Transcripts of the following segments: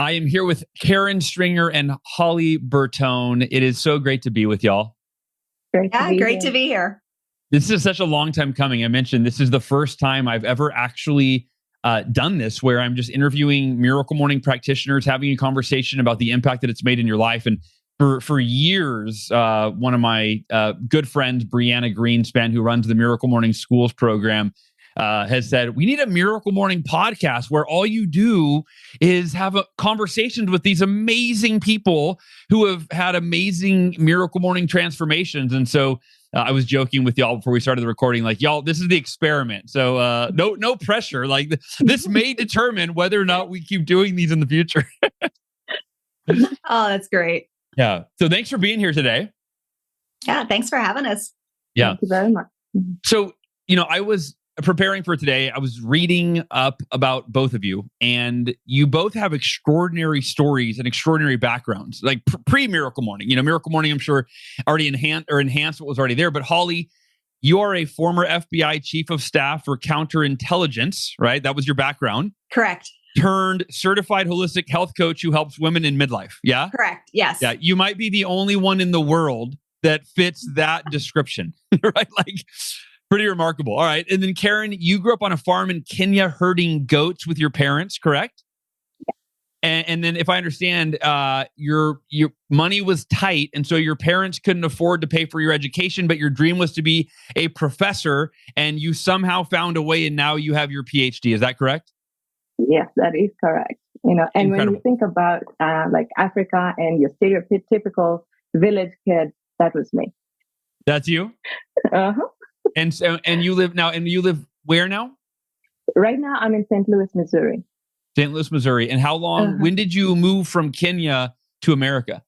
I am here with Karen Stringer and Holly Bertone. It is so great to be with y'all. Great to be here. This is such a long time coming. I mentioned this is the first time I've ever actually done this, where I'm just interviewing Miracle Morning practitioners, having a conversation about the impact that it's made in your life. And for years, one of my good friends, Brianna Greenspan, who runs the Miracle Morning Schools program, has said, we need a Miracle Morning podcast where all you do is have conversations with these amazing people who have had amazing Miracle Morning transformations. And so I was joking with y'all before we started the recording, like, y'all, this is the experiment. So no pressure. Like this may determine whether or not we keep doing these in the future. Oh, that's great. Yeah. So thanks for being here today. Yeah. Thanks for having us. Yeah. Thank you very much. So, I was preparing for today. I was reading up about both of you, and you both have extraordinary stories and extraordinary backgrounds, like pre-Miracle Morning. Miracle Morning, I'm sure, already enhanced what was already there. But Holly, you are a former FBI chief of staff for Counterintelligence, right? That was your background. Correct. Turned certified holistic health coach who helps women in midlife. Yeah? Correct. Yes. Yeah. You might be the only one in the world that fits that description, right? Like, pretty remarkable. All right. And then Karen, you grew up on a farm in Kenya herding goats with your parents, correct? Yeah. And then if I understand, your money was tight. And so your parents couldn't afford to pay for your education, but your dream was to be a professor, and you somehow found a way, and now you have your PhD. Is that correct? Yes, that is correct. And Incredible. When you think about like Africa and your stereotypical village kid, that was me. That's you? Uh-huh. And you live where now? Right now, I'm in St. Louis, Missouri. St. Louis, Missouri. And how long, when did you move from Kenya to America?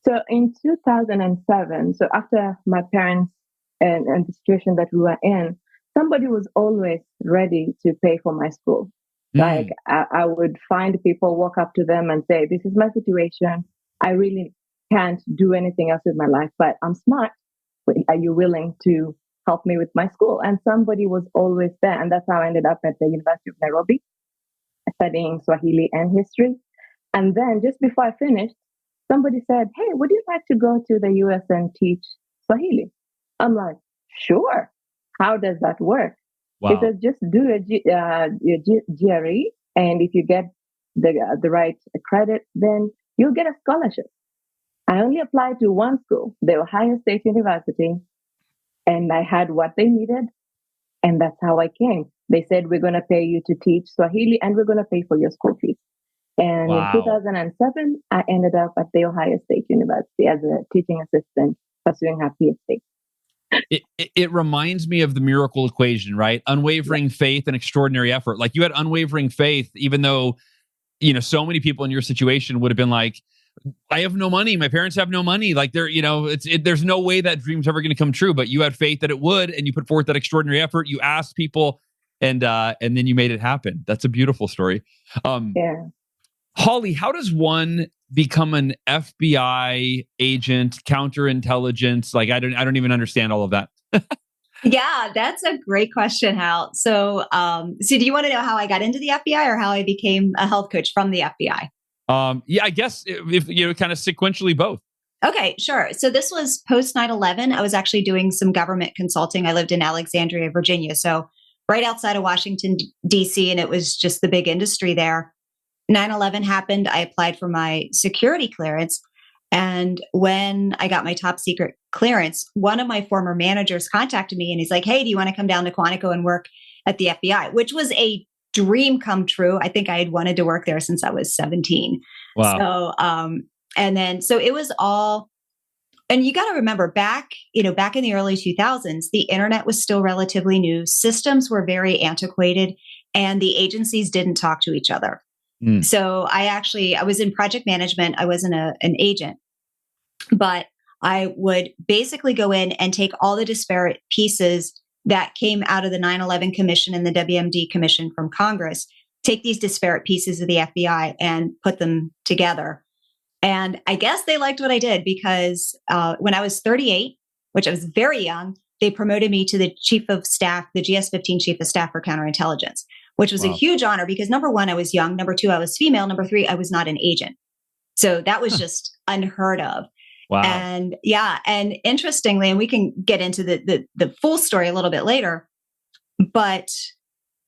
So in 2007, so after my parents and the situation that we were in, somebody was always ready to pay for my school. Like I would find people, walk up to them and say, this is my situation. I really can't do anything else with my life, but I'm smart. Are you willing to help me with my school? And somebody was always there. And that's how I ended up at the University of Nairobi, studying Swahili and history. And then just before I finished, somebody said, hey, would you like to go to the US and teach Swahili? I'm like, sure. How does that work? Wow. He says, just do your GRE. And if you get the right credit, then you'll get a scholarship. I only applied to one school, the Ohio State University, and I had what they needed. And that's how I came. They said, we're going to pay you to teach Swahili, and we're going to pay for your school fees. And Wow. in 2007, I ended up at the Ohio State University as a teaching assistant, pursuing her PhD. It reminds me of the miracle equation, right? Unwavering faith and extraordinary effort. Like, you had unwavering faith, even though, so many people in your situation would have been like, I have no money. My parents have no money. Like, there's no way that dream's ever going to come true. But you had faith that it would, and you put forth that extraordinary effort. You asked people, and then you made it happen. That's a beautiful story. Yeah. Holly, how does one become an FBI agent, counterintelligence? Like, I don't even understand all of that. Yeah, that's a great question, Hal. So do you want to know how I got into the FBI, or how I became a health coach from the FBI? Yeah, I guess if kind of sequentially both. Okay, sure. So this was post 9/11. I was actually doing some government consulting. I lived in Alexandria, Virginia, so right outside of Washington, D.C., and it was just the big industry there. 9/11 happened. I applied for my security clearance. And when I got my top secret clearance, one of my former managers contacted me, and he's like, hey, do you want to come down to Quantico and work at the FBI? Which was a dream come true. I think I had wanted to work there since I was 17. Wow. So it was all, and you got to remember back in the early 2000s, the internet was still relatively new. Systems were very antiquated, and the agencies didn't talk to each other. So I was in project management. I wasn't an agent, but I would basically go in and take all the disparate pieces that came out of the 9/11 Commission and the WMD Commission from Congress, take these disparate pieces of the FBI and put them together. And I guess they liked what I did, because when I was 38, which I was very young, they promoted me to the chief of staff, the GS-15 chief of staff for counterintelligence, which was a Wow. huge honor because number one, I was young. Number two, I was female. Number three, I was not an agent. So that was just unheard of. Wow. And yeah. And interestingly, and we can get into the full story a little bit later, but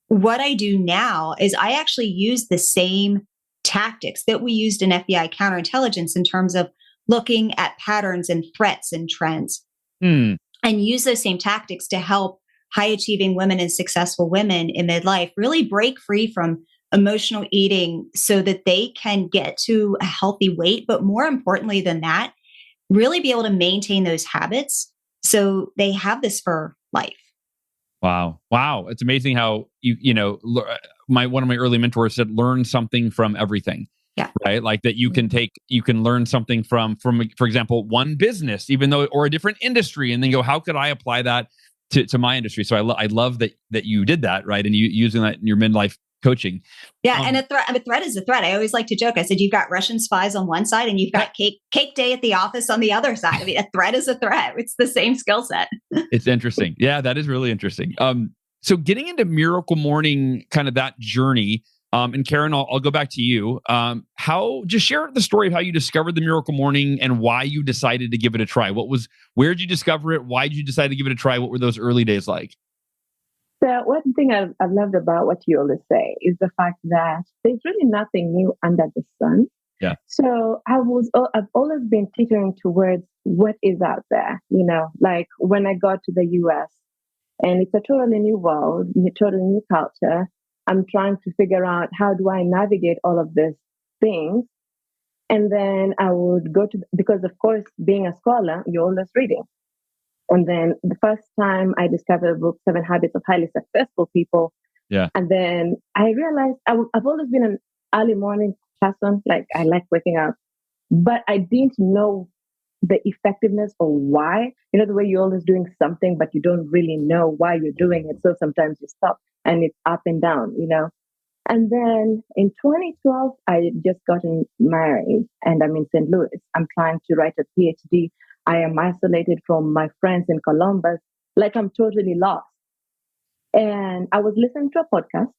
what I do now is I actually use the same tactics that we used in FBI counterintelligence in terms of looking at patterns and threats and trends, and use those same tactics to help high achieving women and successful women in midlife really break free from emotional eating so that they can get to a healthy weight. But more importantly than that, really be able to maintain those habits so they have this for life. Wow. Wow. It's amazing how one of my early mentors said, learn something from everything. Yeah. Right. Like that you can learn something from, for example, one business, or a different industry, and then go, how could I apply that to my industry? So I love that you did that. Right. And you using that in your midlife coaching. Yeah. And a threat is a threat. I always like to joke. I said, you've got Russian spies on one side and you've got cake day at the office on the other side. I mean, a threat is a threat. It's the same skill set. It's interesting. Yeah, that is really interesting. So getting into Miracle Morning, kind of that journey, and Karen, I'll go back to you. Just share the story of how you discovered the Miracle Morning and why you decided to give it a try. Where did you discover it? Why did you decide to give it a try? What were those early days like? So one thing I've loved about what you always say is the fact that there's really nothing new under the sun. Yeah. So I've always been teetering towards what is out there, like when I got to the US and it's a totally new world, a totally new culture. I'm trying to figure out how do I navigate all of these things. And then I would because of course, being a scholar, you're always reading. And then the first time I discovered the book, 7 Habits of Highly Successful People. Yeah. And then I realized I've always been an early morning person. Like I like waking up, but I didn't know the effectiveness or why. The way you're always doing something, but you don't really know why you're doing it. So sometimes you stop and it's up and down, And then in 2012, I just gotten married and I'm in St. Louis. I'm trying to write a PhD. I am isolated from my friends in Columbus, like I'm totally lost. And I was listening to a podcast,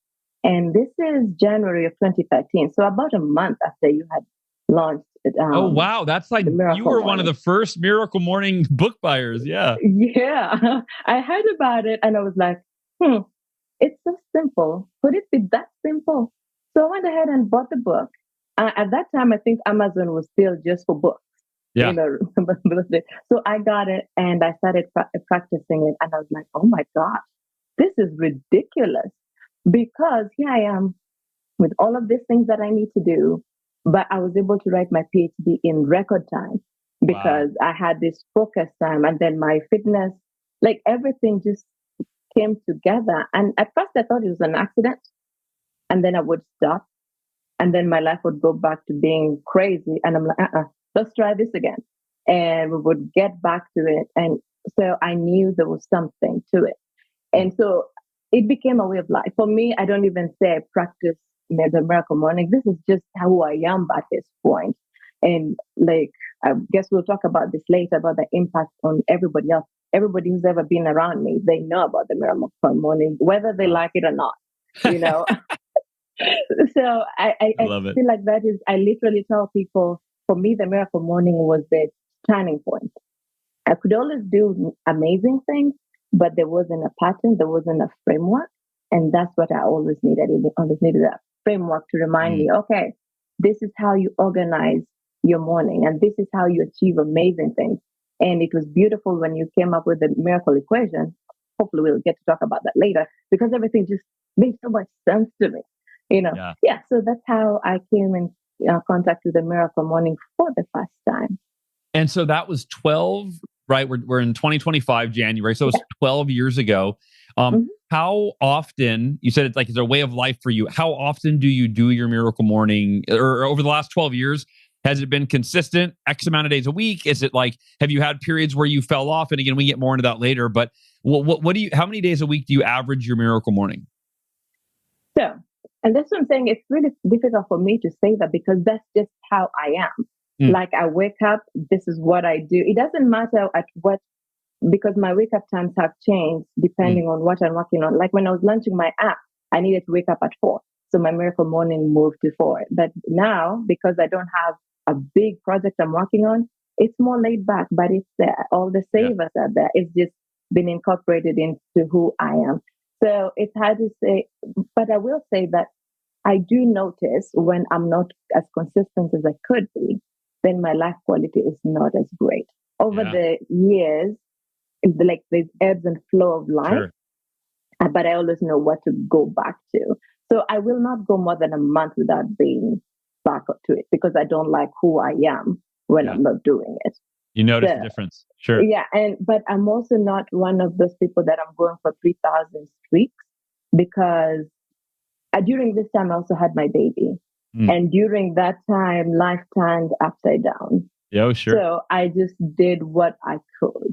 and this is January of 2013. So about a month after you had launched it. Oh, wow. That's like you were one of the first Miracle Morning book buyers. Yeah. Yeah. I heard about it and I was like, it's so simple. Could it be that simple? So I went ahead and bought the book. At that time, I think Amazon was still just for books. Yeah. So I got it and I started practicing it. And I was like, oh my gosh, this is ridiculous. Because here I am with all of these things that I need to do. But I was able to write my PhD in record time because I had this focus time. And then my fitness, like everything just came together. And at first I thought it was an accident. And then I would stop. And then my life would go back to being crazy. And I'm like, let's try this again. And we would get back to it. And so I knew there was something to it. And so it became a way of life. For me, I don't even say I practice the Miracle Morning. This is just who I am at this point. And like, I guess we'll talk about this later, about the impact on everybody else. Everybody who's ever been around me, they know about the Miracle Morning, whether they like it or not, So I feel like that is, I literally tell people, for me, the Miracle Morning was the turning point. I could always do amazing things, but there wasn't a pattern, there wasn't a framework. And that's what I always needed. I always needed a framework to remind me, okay, this is how you organize your morning and this is how you achieve amazing things. And it was beautiful when you came up with the miracle equation. Hopefully we'll get to talk about that later because everything just made so much sense to me. Yeah. So that's how I came in contact with the Miracle Morning for the first time. And so that was 12, right? We're in 2025, January. So it was 12 years ago. How often, you said it's a way of life for you. How often do you do your Miracle Morning? Or over the last 12 years, has it been consistent X amount of days a week? Is it have you had periods where you fell off? And again, we get more into that later, but how many days a week do you average your Miracle Morning? So, and that's what I'm saying. It's really difficult for me to say that because that's just how I am. Like I wake up, this is what I do. It doesn't matter at what, because my wake up times have changed depending on what I'm working on. Like when I was launching my app, I needed to wake up at 4. So my miracle morning moved to 4. But now, because I don't have a big project I'm working on, it's more laid back, but it's there. All the savers are there. It's just been incorporated into who I am. So it's hard to say, but I will say that I do notice when I'm not as consistent as I could be, then my life quality is not as great. Over the years, like there's ebbs and flow of life, but I always know what to go back to. So I will not go more than a month without being back to it because I don't like who I am when I'm not doing it. You notice the difference. Sure. Yeah. But I'm also not one of those people that I'm going for 3,000 streaks because during this time I also had my baby. And during that time, life turned upside down. Yeah, sure. So I just did what I could.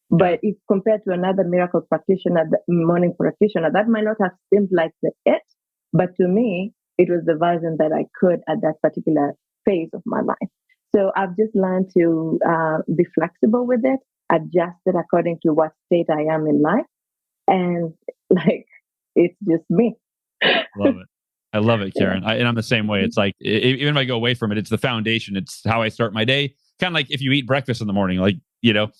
But if compared to another miracle practitioner, the morning practitioner, that might not have seemed like the it, but to me, it was the version that I could at that particular phase of my life. So I've just learned to be flexible with it, adjust it according to what state I am in life. And like, it's just me. Love it. I love it, Karen. And I'm the same way. It's like, even if I go away from it, it's the foundation. It's how I start my day. Kind of like if you eat breakfast in the morning, like, even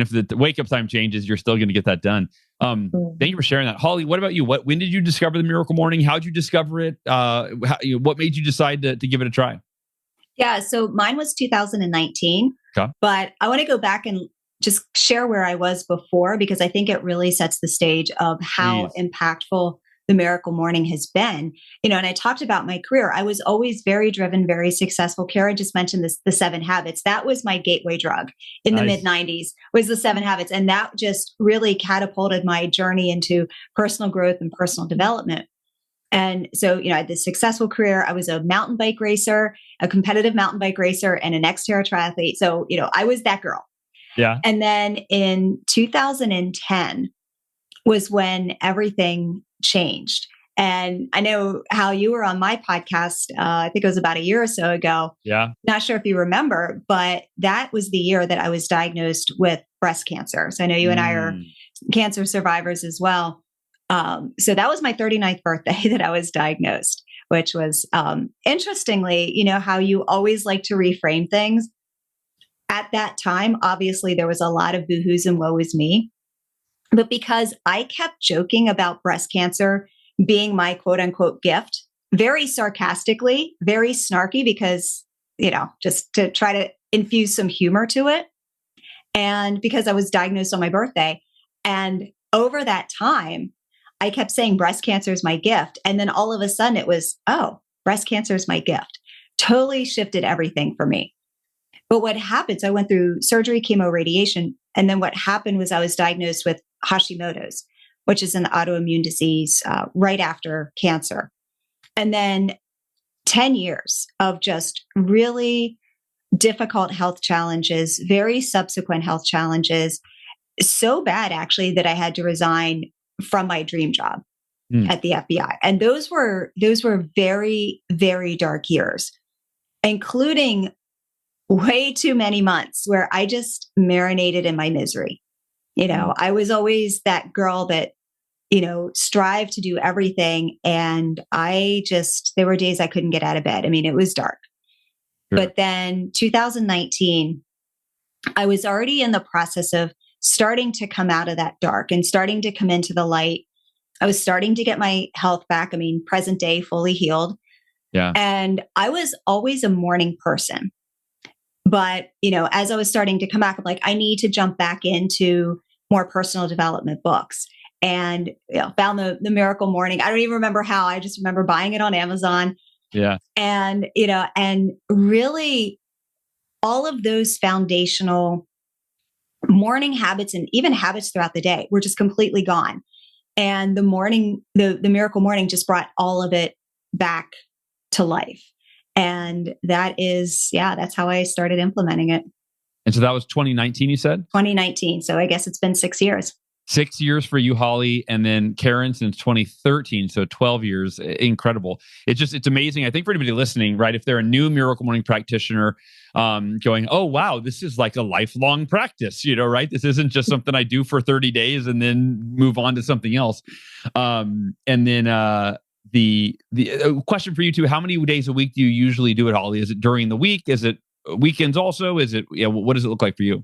if the wake up time changes, you're still going to get that done. Thank you for sharing that. Holly, what about you? When did you discover the miracle morning? How did you discover it? What made you decide to give it a try? Yeah. So mine was 2019, but I want to go back and just share where I was before, because I think it really sets the stage of how impactful the miracle morning has been. And I talked about my career. I was always very driven, very successful. Kara just mentioned this, the 7 habits. That was my gateway drug in the mid 90s, was the 7 habits. And that just really catapulted my journey into personal growth and personal development. And so, I had this successful career. I was a mountain bike racer, a competitive mountain bike racer, and an Xterra triathlete. So, I was that girl. Yeah. And then in 2010 was when everything changed. And I know how you were on my podcast, I think it was about a year or so ago. Yeah. Not sure if you remember, but that was the year that I was diagnosed with breast cancer. So I know you and I are cancer survivors as well. So that was my 39th birthday that I was diagnosed, which was, interestingly, how you always like to reframe things. At that time, obviously, there was a lot of boohoo's and woe is me. But because I kept joking about breast cancer being my quote unquote gift, very sarcastically, very snarky, because, just to try to infuse some humor to it. And because I was diagnosed on my birthday. And over that time, I kept saying breast cancer is my gift. And then all of a sudden it was, breast cancer is my gift. Totally shifted everything for me. But what happened, so I went through surgery, chemo, radiation. And then what happened was I was diagnosed with Hashimoto's, which is an autoimmune disease right after cancer. And then 10 years of just really difficult health challenges, very subsequent health challenges, so bad actually that I had to resign from my dream job at the FBI. And those were very, very dark years, including way too many months where I just marinated in my misery. I was always that girl that, strived to do everything. And there were days I couldn't get out of bed. I mean, it was dark. Sure. But then 2019, I was already in the process of starting to come out of that dark and starting to come into the light. I was starting to get my health back. I mean, present day, fully healed. Yeah. And I was always a morning person. But, as I was starting to come back, I'm like, I need to jump back into more personal development books, and found the Miracle Morning. I don't even remember how. I just remember buying it on Amazon. Yeah. And, and really all of those foundational morning habits and even habits throughout the day were just completely gone. And the morning, the Miracle Morning just brought all of it back to life. And that's how I started implementing it. And so that was 2019, you said? 2019. So I guess it's been 6 years. 6 years for you, Holly, and then Karen since 2013, so 12 years. Incredible. It's amazing. I think for anybody listening, right, if they're a new Miracle Morning practitioner, going, oh, wow, this is like a lifelong practice, right? This isn't just something I do for 30 days and then move on to something else. And then the question for you too, how many days a week do you usually do it, Holly? Is it during the week? Is it weekends also? Is it, what does it look like for you?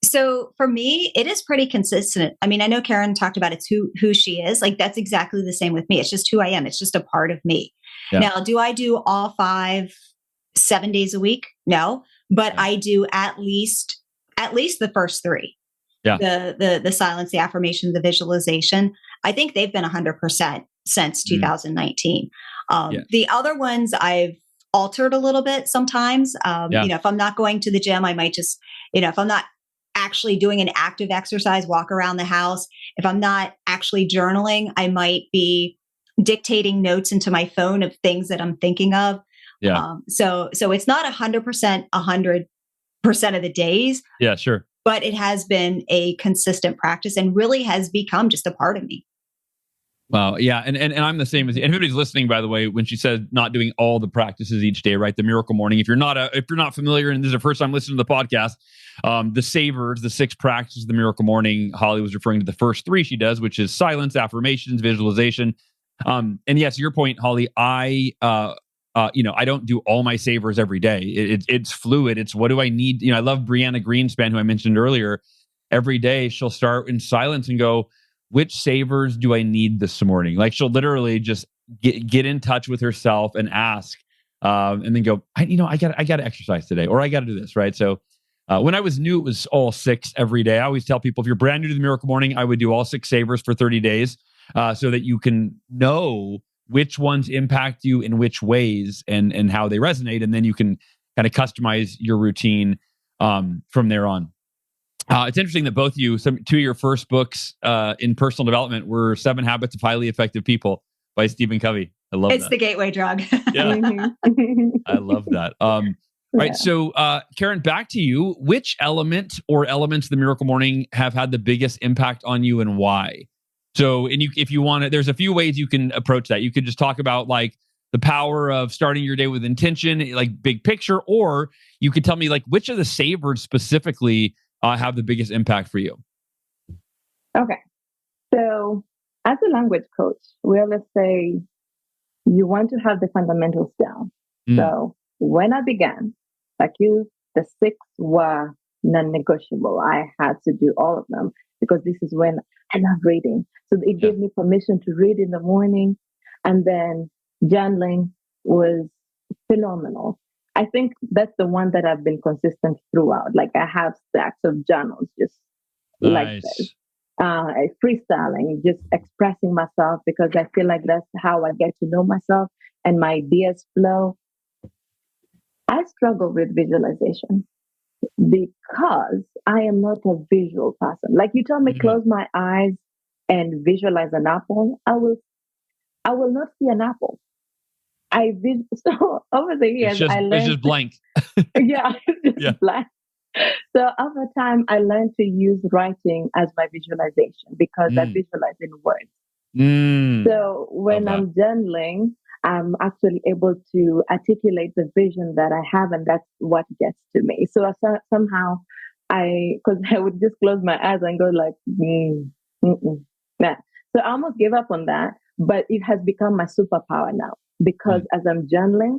So for me, it is pretty consistent. I mean, I know Karen talked about it's who she is. Like that's exactly the same with me. It's just who I am. It's just a part of me. Yeah. Now, do I do all 5, 7 days a week? No, but I do at least the first 3. Yeah. The silence, the affirmation, the visualization. I think they've been 100% since 2019. The other ones I've altered a little bit sometimes. If I'm not going to the gym, I might just, if I'm not actually doing an active exercise, walk around the house. If I'm not actually journaling, I might be dictating notes into my phone of things that I'm thinking of. Yeah. So it's not 100% of the days. Yeah, sure. But it has been a consistent practice and really has become just a part of me. Wow. Yeah. And I'm the same as you. And everybody's listening, by the way, when she said not doing all the practices each day, right? The Miracle Morning. If you're not familiar and this is the first time listening to the podcast, the savers, the 6 practices of the Miracle Morning, Holly was referring to the first 3 she does, which is silence, affirmations, visualization. And yes, your point, Holly, I don't do all my savers every day. It's fluid. It's what do I need? I love Brianna Greenspan, who I mentioned earlier. Every day she'll start in silence and go, which savers do I need this morning? Like she'll literally just get in touch with herself and ask, and then go, I got to exercise today, or I got to do this, right? So when I was new, it was all 6 every day. I always tell people, if you're brand new to the Miracle Morning, I would do all 6 savers for 30 days, so that you can know which ones impact you in which ways and how they resonate, and then you can kind of customize your routine from there on. It's interesting that both of you, 2 of your first books in personal development were 7 Habits of Highly Effective People by Stephen Covey. I love it's the gateway drug. Yeah. I love that. Right. So, Karen, back to you. Which element or elements of the Miracle Morning have had the biggest impact on you and why? So, and if you want to, there's a few ways you can approach that. You could just talk about like the power of starting your day with intention, like big picture, or you could tell me like which of the savers specifically have the biggest impact for you. Okay. So as a language coach, we always say you want to have the fundamentals down. So when I began, like you, the 6 were non-negotiable. I had to do all of them because this is when I love reading. So it gave me permission to read in the morning, and then journaling was phenomenal. I think that's the one that I've been consistent throughout. Like I have stacks of journals just like this. Freestyling, just expressing myself because I feel like that's how I get to know myself and my ideas flow. I struggle with visualization because I am not a visual person. Like you tell me, close my eyes and visualize an apple. I will not see an apple. So over the years, I learned. It's just blank. Yeah, it's just blank. So over time, I learned to use writing as my visualization because I visualize in words. So when I'm journaling, I'm actually able to articulate the vision that I have, and that's what gets to me. So somehow because I would just close my eyes and go like, nah. So I almost gave up on that, but it has become my superpower now because as I'm journaling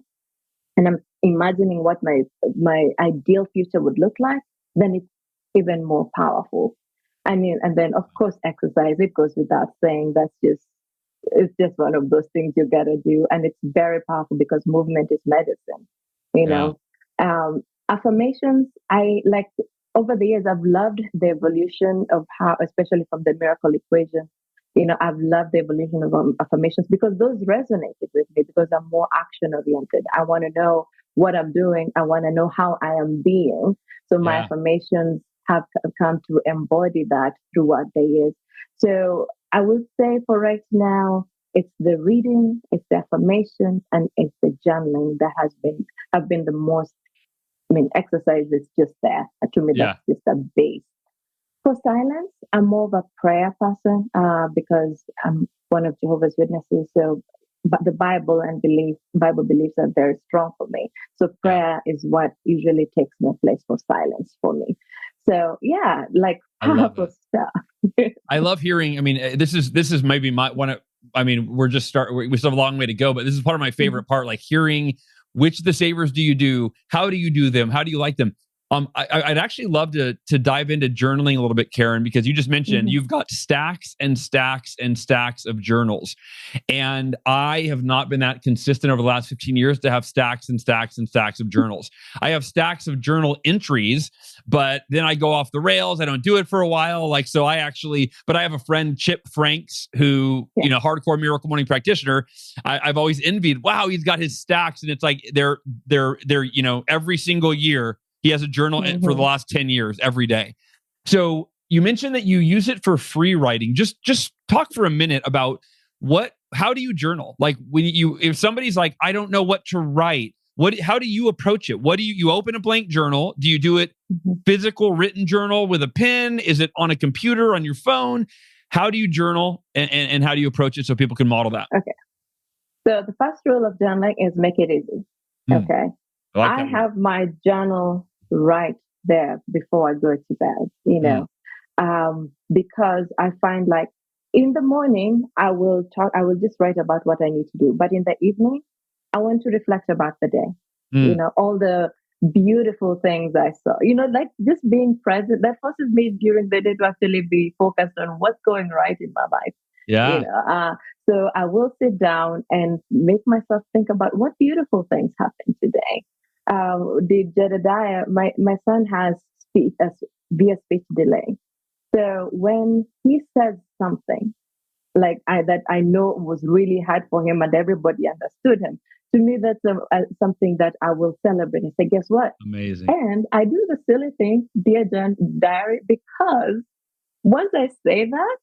and I'm imagining what my ideal future would look like, then it's even more powerful. I mean, and then of course, exercise, it goes without saying. It's just one of those things you gotta do. And it's very powerful because movement is medicine, know. Affirmations, over the years, I've loved the evolution of how, especially from the miracle equation, I've loved the evolution of affirmations because those resonated with me because I'm more action oriented. I want to know what I'm doing. I want to know how I am being. So my affirmations have come to embody that throughout the years. So I would say for right now, it's the reading, it's the affirmations, and it's the journaling that have been the most. I mean, exercise is just there. To me, that's just a base. For silence, I'm more of a prayer person because I'm one of Jehovah's Witnesses. So, but the Bible beliefs are very strong for me. So prayer is what usually takes the place for silence for me. So yeah, like powerful stuff. I love hearing. I mean, this is maybe my one of. I mean, we still have a long way to go, but this is part of my favorite part. Like hearing which of the savers do you do? How do you do them? How do you like them? I'd actually love to dive into journaling a little bit, Karen, because you just mentioned you've got stacks and stacks and stacks of journals. And I have not been that consistent over the last 15 years to have stacks and stacks and stacks of journals. I have stacks of journal entries, but then I go off the rails. I don't do it for a while. But I have a friend, Chip Franks, who, hardcore Miracle Morning practitioner. I've always envied, wow, he's got his stacks. And it's like they're every single year, he has a journal for the last 10 years every day. So you mentioned that you use it for free writing. Just talk for a minute about how do you journal? Like if somebody's like, I don't know what to write, how do you approach it? What do you open a blank journal? Do you do it physical written journal with a pen? Is it on a computer, on your phone? How do you journal and how do you approach it so people can model that? Okay. So the first rule of journaling is make it easy. Okay. I have my journal right there before I go to bed, because I find like in the morning, I will just write about what I need to do. But in the evening, I want to reflect about the day, all the beautiful things I saw, like just being present. That forces me during the day to actually be focused on what's going right in my life. Yeah. So I will sit down and make myself think about what beautiful things happened today. The Jedediah, my son has via speech delay. So when he says something like that I know was really hard for him and everybody understood him, to me, that's something that I will celebrate and say, guess what? Amazing. And I do the silly thing, Dear Diary, because once I say that,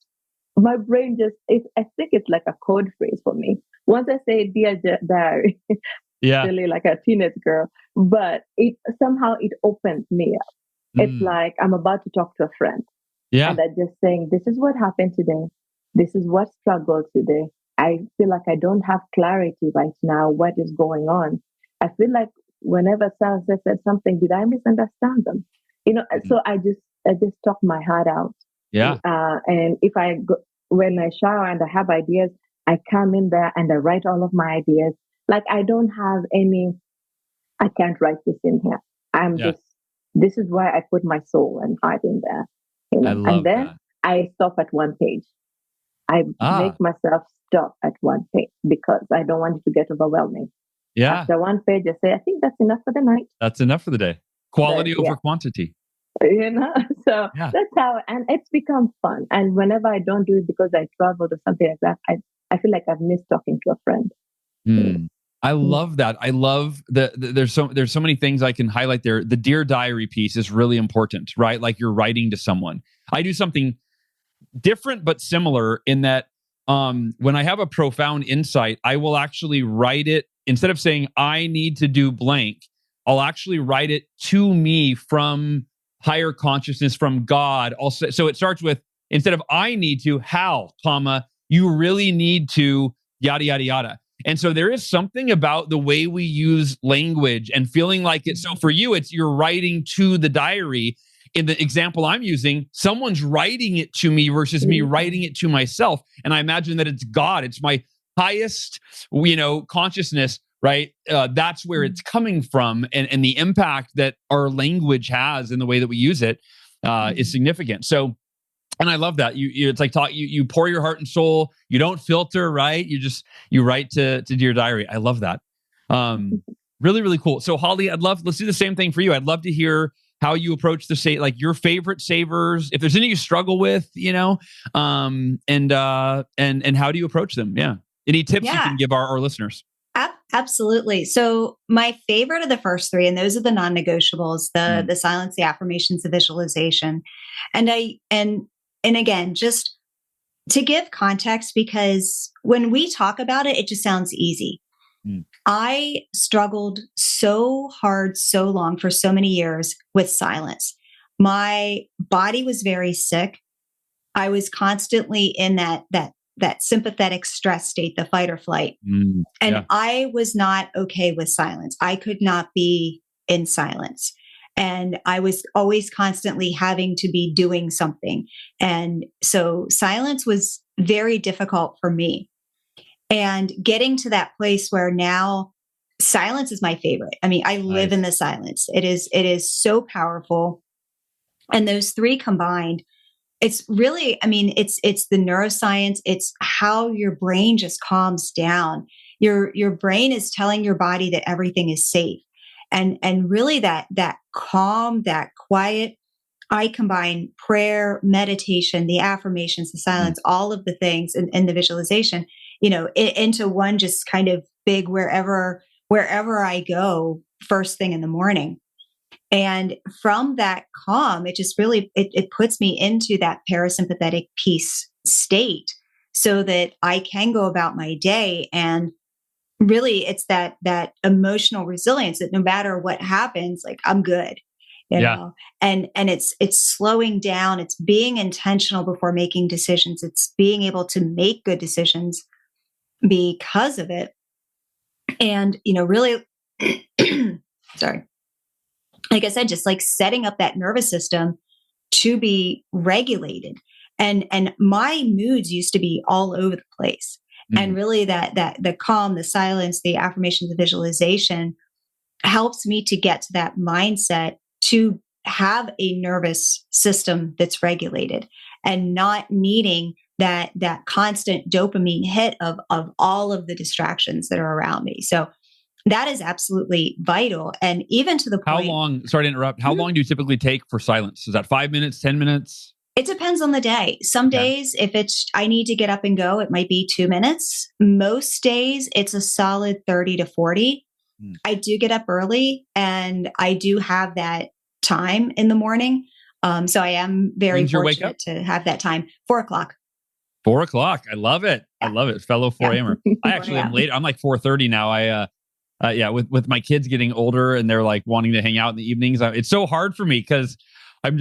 my brain I think it's like a code phrase for me. Once I say Dear Diary, really like a teenage girl, but it opens me up. It's like I'm about to talk to a friend. Yeah. And I'm just saying, this is what happened today. This is what struggled today. I feel like I don't have clarity right now. What is going on? I feel like whenever someone said something, did I misunderstand them? So I just talk my heart out. Yeah. And if when I shower and I have ideas, I come in there and I write all of my ideas. Like I don't have I can't write this in here. This is why I put my soul and heart in there. And then that. I stop at one page. I make myself stop at one page because I don't want it to get overwhelming. Yeah. After one page, I say, I think that's enough for the night. That's enough for the day. Quality over quantity. So that's how, and it's become fun. And whenever I don't do it because I traveled or something like that, I feel like I've missed talking to a friend. I love that. I love there's so many things I can highlight there. The Dear Diary piece is really important, right? Like you're writing to someone. I do something different but similar in that when I have a profound insight, I will actually write it instead of saying I need to do blank. I'll actually write it to me from higher consciousness, from God. So it starts with, instead of I need to, how, you really need to, yada, yada, yada. And so there is something about the way we use language and feeling like it. So for you, it's you're writing to the diary. In the example I'm using, someone's writing it to me versus me writing it to myself. And I imagine that it's God. It's my highest, consciousness, right? That's where it's coming from. And the impact that our language has in the way that we use it is significant. So, and I love that. It's like you pour your heart and soul. You don't filter, right? You write to Dear Diary. I love that. Really, really cool. So Holly, let's do the same thing for you. I'd love to hear how you approach like your favorite savers, if there's any you struggle with, and how do you approach them? Yeah. Any tips you can give our listeners? Absolutely. So my favorite of the first three, and those are the non-negotiables, the silence, the affirmations, the visualization. And again, just to give context, because when we talk about it, it just sounds easy. I struggled so hard, so long, for so many years with silence. my body was very sick. I was constantly in that sympathetic stress state, the fight or flight. And I was not okay with silence. I could not be in silence. And I was always constantly having to be doing something. And so silence was very difficult for me. And getting to that place where now silence is my favorite. I mean, I live in the silence. It is so powerful. And those three combined, it's really, I mean, it's the neuroscience. It's how your brain just calms down. Your brain is telling your body that everything is safe. And really that calm, that quiet, I combine prayer, meditation, the affirmations, the silence, all of the things and the visualization, into one just kind of big wherever I go first thing in the morning. And from that calm, it just really, it puts me into that parasympathetic peace state so that I can go about my day. And really it's that emotional resilience that no matter what happens, like I'm good, you know, and it's slowing down. It's being intentional before making decisions. It's being able to make good decisions because of it. And, really, sorry. Like I said, just like setting up that nervous system to be regulated. And my moods used to be all over the place. And really that the calm, the silence, the affirmation, the visualization helps me to get to that mindset to have a nervous system that's regulated and not needing that constant dopamine hit of all of the distractions that are around me. So that is absolutely vital. And even to the point. How long, sorry to interrupt, how long do you typically take for silence? Is that 5 minutes, 10 minutes? It depends on the day. Some days, if I need to get up and go, it might be 2 minutes. Most days, it's a solid 30 to 40. I do get up early and I do have that time in the morning. So I am very fortunate to have that time. 4:00. 4:00. I love it. I love it. Fellow 4 a.m. I actually am late. I'm like 4:30 now. With my kids getting older and they're like wanting to hang out in the evenings. It's so hard for me because I'm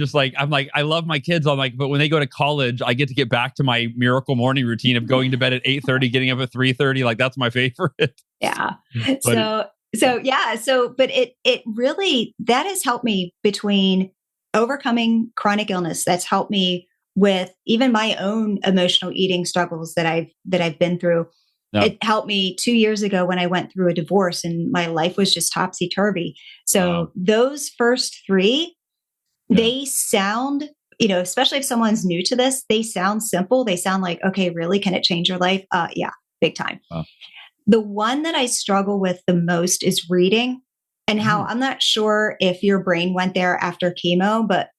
like, I love my kids. I'm like, but when they go to college, I get to get back to my miracle morning routine of going to bed at 8:30, getting up at 3:30. Like that's my favorite. Yeah. But it really, that has helped me between overcoming chronic illness. That's helped me with even my own emotional eating struggles that I've been through. No. It helped me 2 years ago when I went through a divorce and my life was just topsy-turvy. So those first three, they sound, especially if someone's new to this, they sound simple. They sound like, okay, really? Can it change your life? Yeah, big time. Wow. The one that I struggle with the most is reading, and how I'm not sure if your brain went there after chemo, but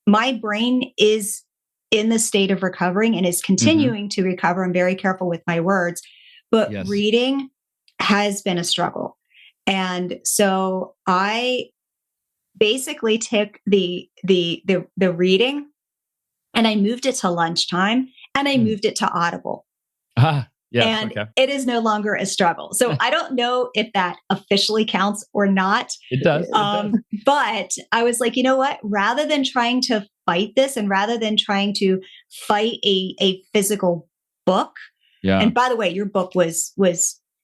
my brain is in the state of recovering and is continuing to recover. I'm very careful with my words. But reading has been a struggle. And so I basically took the reading and I moved it to lunchtime and I moved it to Audible. It is no longer a struggle. So I don't know if that officially counts or not. It does. But I was like, you know what? Rather than trying to fight this and rather than trying to fight a physical book, and by the way, your book was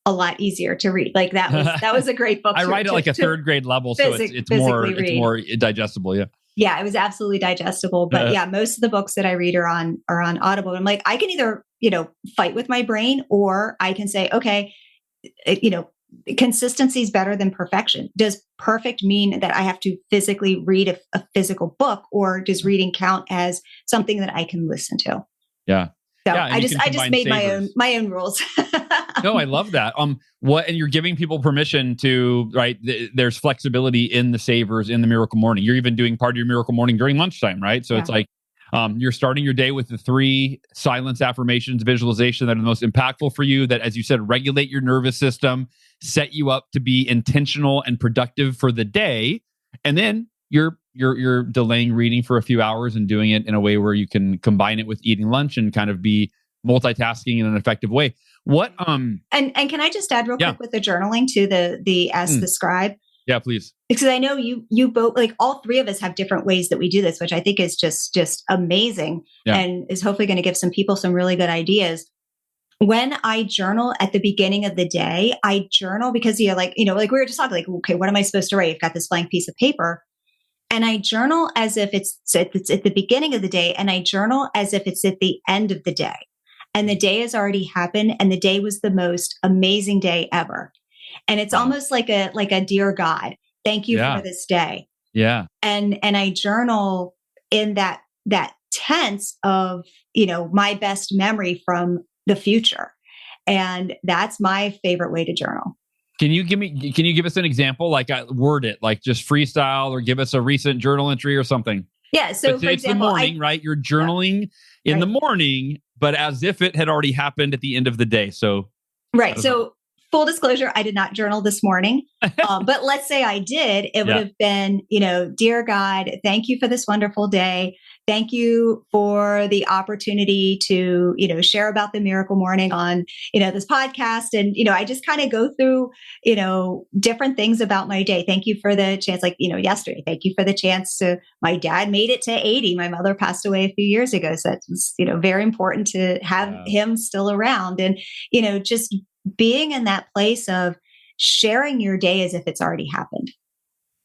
a lot easier to read. Like that was a great book. I write at like a third grade level, so it's more digestible. Yeah. Yeah, it was absolutely digestible. But most of the books that I read are on Audible. I'm like, I can either, fight with my brain, or I can say, okay, consistency is better than perfection. Does perfect mean that I have to physically read a physical book, or does reading count as something that I can listen to? Yeah. So I just made my own rules. No, I love that. And you're giving people permission to, right? There's flexibility in the savers in the miracle morning. You're even doing part of your miracle morning during lunchtime, right? So it's like you're starting your day with the 3 silence affirmations, visualization that are the most impactful for you. That, as you said, regulate your nervous system, set you up to be intentional and productive for the day, and then you're delaying reading for a few hours and doing it in a way where you can combine it with eating lunch and kind of be multitasking in an effective way. What and can I just add real quick with the journaling to the Ask the Scribe? Yeah, please. Because I know you both, like all three of us have different ways that we do this, which I think is just amazing and is hopefully going to give some people some really good ideas. When I journal at the beginning of the day, I journal because like we were just talking, like, okay, what am I supposed to write? You've got this blank piece of paper. And I journal as if it's at the beginning of the day, and I journal as if it's at the end of the day. And the day has already happened, and the day was the most amazing day ever. And it's almost like a dear God, thank you for this day. Yeah. And I journal in that tense of, my best memory from the future. And that's my favorite way to journal. Can you give us an example? Like word it, like just freestyle, or give us a recent journal entry or something. Yeah. So for it's example, the morning, right? You're journaling in the morning, but as if it had already happened at the end of the day. So, right. So full disclosure, I did not journal this morning, but let's say I did, it would have been, dear God, thank you for this wonderful day. Thank you for the opportunity to, share about the Miracle Morning on, this podcast. And, I just kind of go through, different things about my day. Thank you for the chance, like, yesterday, thank you for the chance my dad made it to 80. My mother passed away a few years ago. So it was, very important to have him still around. And, just being in that place of sharing your day as if it's already happened.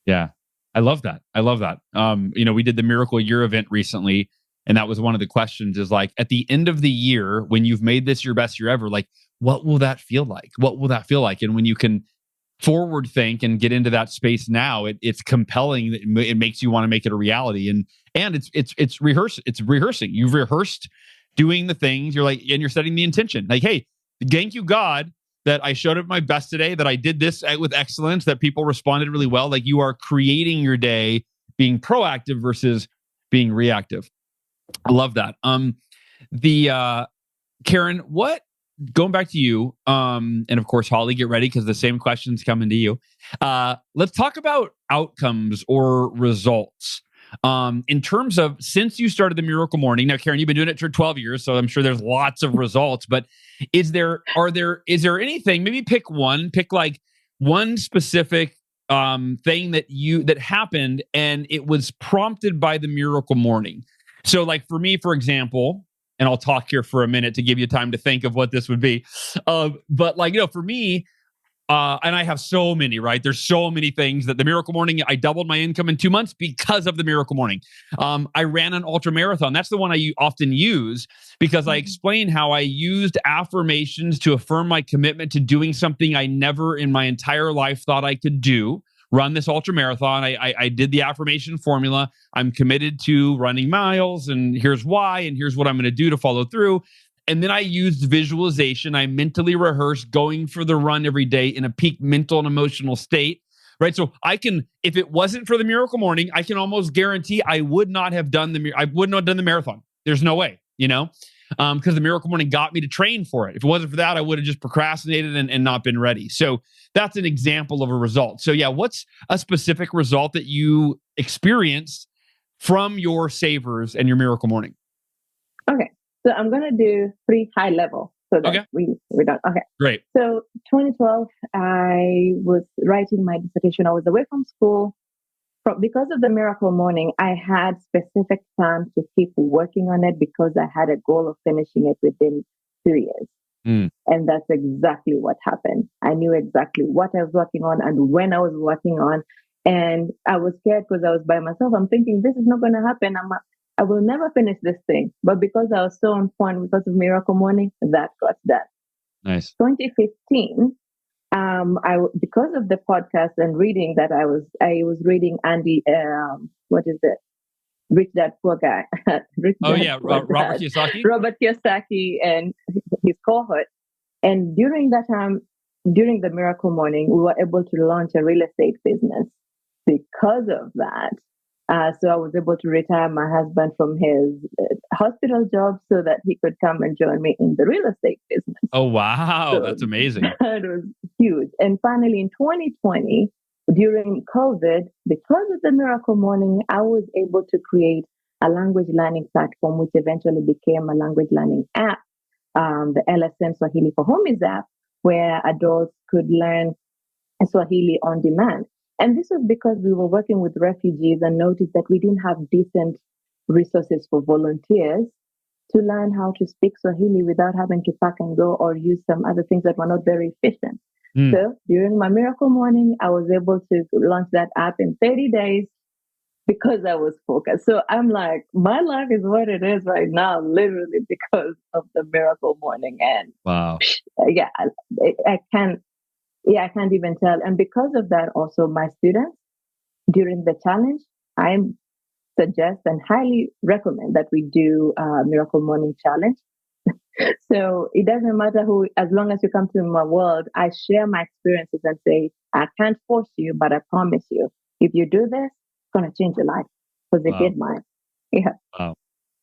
Yeah. I love that. We did the Miracle Year event recently, and that was one of the questions is like, at the end of the year, when you've made this your best year ever, like, what will that feel like? What will that feel like? And when you can forward think and get into that space now, it's compelling. It makes you want to make it a reality. And it's rehearsing. You've rehearsed doing the things you're like, and you're setting the intention. Like, hey, thank you, God, that I showed up my best today, that I did this with excellence, that people responded really well. Like, you are creating your day, being proactive versus being reactive. I love that. Karen, going back to you, and of course, Holly, get ready because the same question's coming to you. Let's talk about outcomes or results. In terms of, since you started the Miracle Morning, now, Karen, you've been doing it for 12 years, so I'm sure there's lots of results, but is there anything, maybe pick like one specific thing that happened and it was prompted by the Miracle Morning. So like for me, for example, and I'll talk here for a minute to give you time to think of what this would be. But like, for me, and I have so many, right? There's so many things that the Miracle Morning, I doubled my income in 2 months because of the Miracle Morning. I ran an ultra marathon. That's the one I often use because I explain how I used affirmations to affirm my commitment to doing something I never in my entire life thought I could do. Run this ultra marathon. I did the affirmation formula. I'm committed to running miles, and here's why, and here's what I'm going to do to follow through. And then I used visualization. I mentally rehearsed going for the run every day in a peak mental and emotional state, right? So I can, if it wasn't for the Miracle Morning, I can almost guarantee I would not have done the marathon. There's no way, because the Miracle Morning got me to train for it. If it wasn't for that, I would have just procrastinated and not been ready. So that's an example of a result. So yeah, what's a specific result that you experienced from your savers and your Miracle Morning? Okay. So I'm going to do 3 high level so that we don't. Okay. Great. So 2012, I was writing my dissertation. I was away from school. Because of the Miracle Morning, I had specific time to keep working on it because I had a goal of finishing it within 2 years. And that's exactly what happened. I knew exactly what I was working on and when I was working on. And I was scared because I was by myself. I'm thinking, this is not going to happen. I will never finish this thing. But because I was so on point because of Miracle Morning, that got done. Nice. 2015, because of the podcast and reading that I was reading Andy, what is it? Rich Dad Poor Guy. Robert Kiyosaki. Robert Kiyosaki and his cohort. And during that time, during the Miracle Morning, we were able to launch a real estate business because of that. So I was able to retire my husband from his hospital job so that he could come and join me in the real estate business. Oh, wow. So that's amazing. That was huge. And finally, in 2020, during COVID, because of the Miracle Morning, I was able to create a language learning platform, which eventually became a language learning app, the LSM Swahili for Homies app, where adults could learn Swahili on demand. And this was because we were working with refugees and noticed that we didn't have decent resources for volunteers to learn how to speak Swahili without having to pack and go or use some other things that were not very efficient. So during my miracle morning, I was able to launch that app in 30 days because I was focused. So I'm like, my life is what it is right now, literally because of the miracle morning. And wow, I can't even tell. And because of that, also my students during the challenge, I suggest and highly recommend that we do a miracle morning challenge. So it doesn't matter who, as long as you come to my world, I share my experiences and say, I can't force you, but I promise you, if you do this, it's going to change your life, because it did mine. Yeah.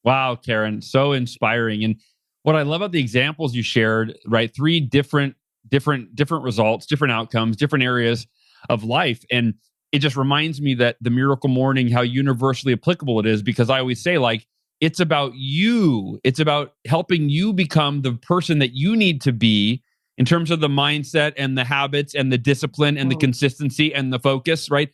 Wow, Karen, so inspiring. And what I love about the examples you shared, right? 3 different results, different outcomes, different areas of life. And it just reminds me that the miracle morning, how universally applicable it is, because I always say, like, it's about you. It's about helping you become the person that you need to be in terms of the mindset and the habits and the discipline and the consistency and the focus, right?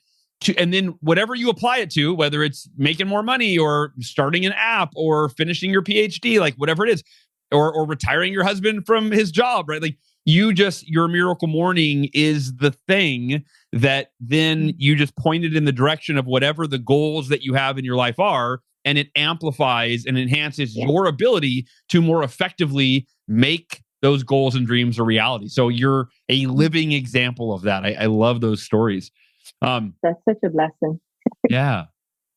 And then whatever you apply it to, whether it's making more money or starting an app or finishing your PhD, like whatever it is, or retiring your husband from his job, right? Like your miracle morning is the thing that then you just pointed in the direction of whatever the goals that you have in your life are. And it amplifies and enhances your ability to more effectively make those goals and dreams a reality. So you're a living example of that. I love those stories. That's such a blessing. Yeah.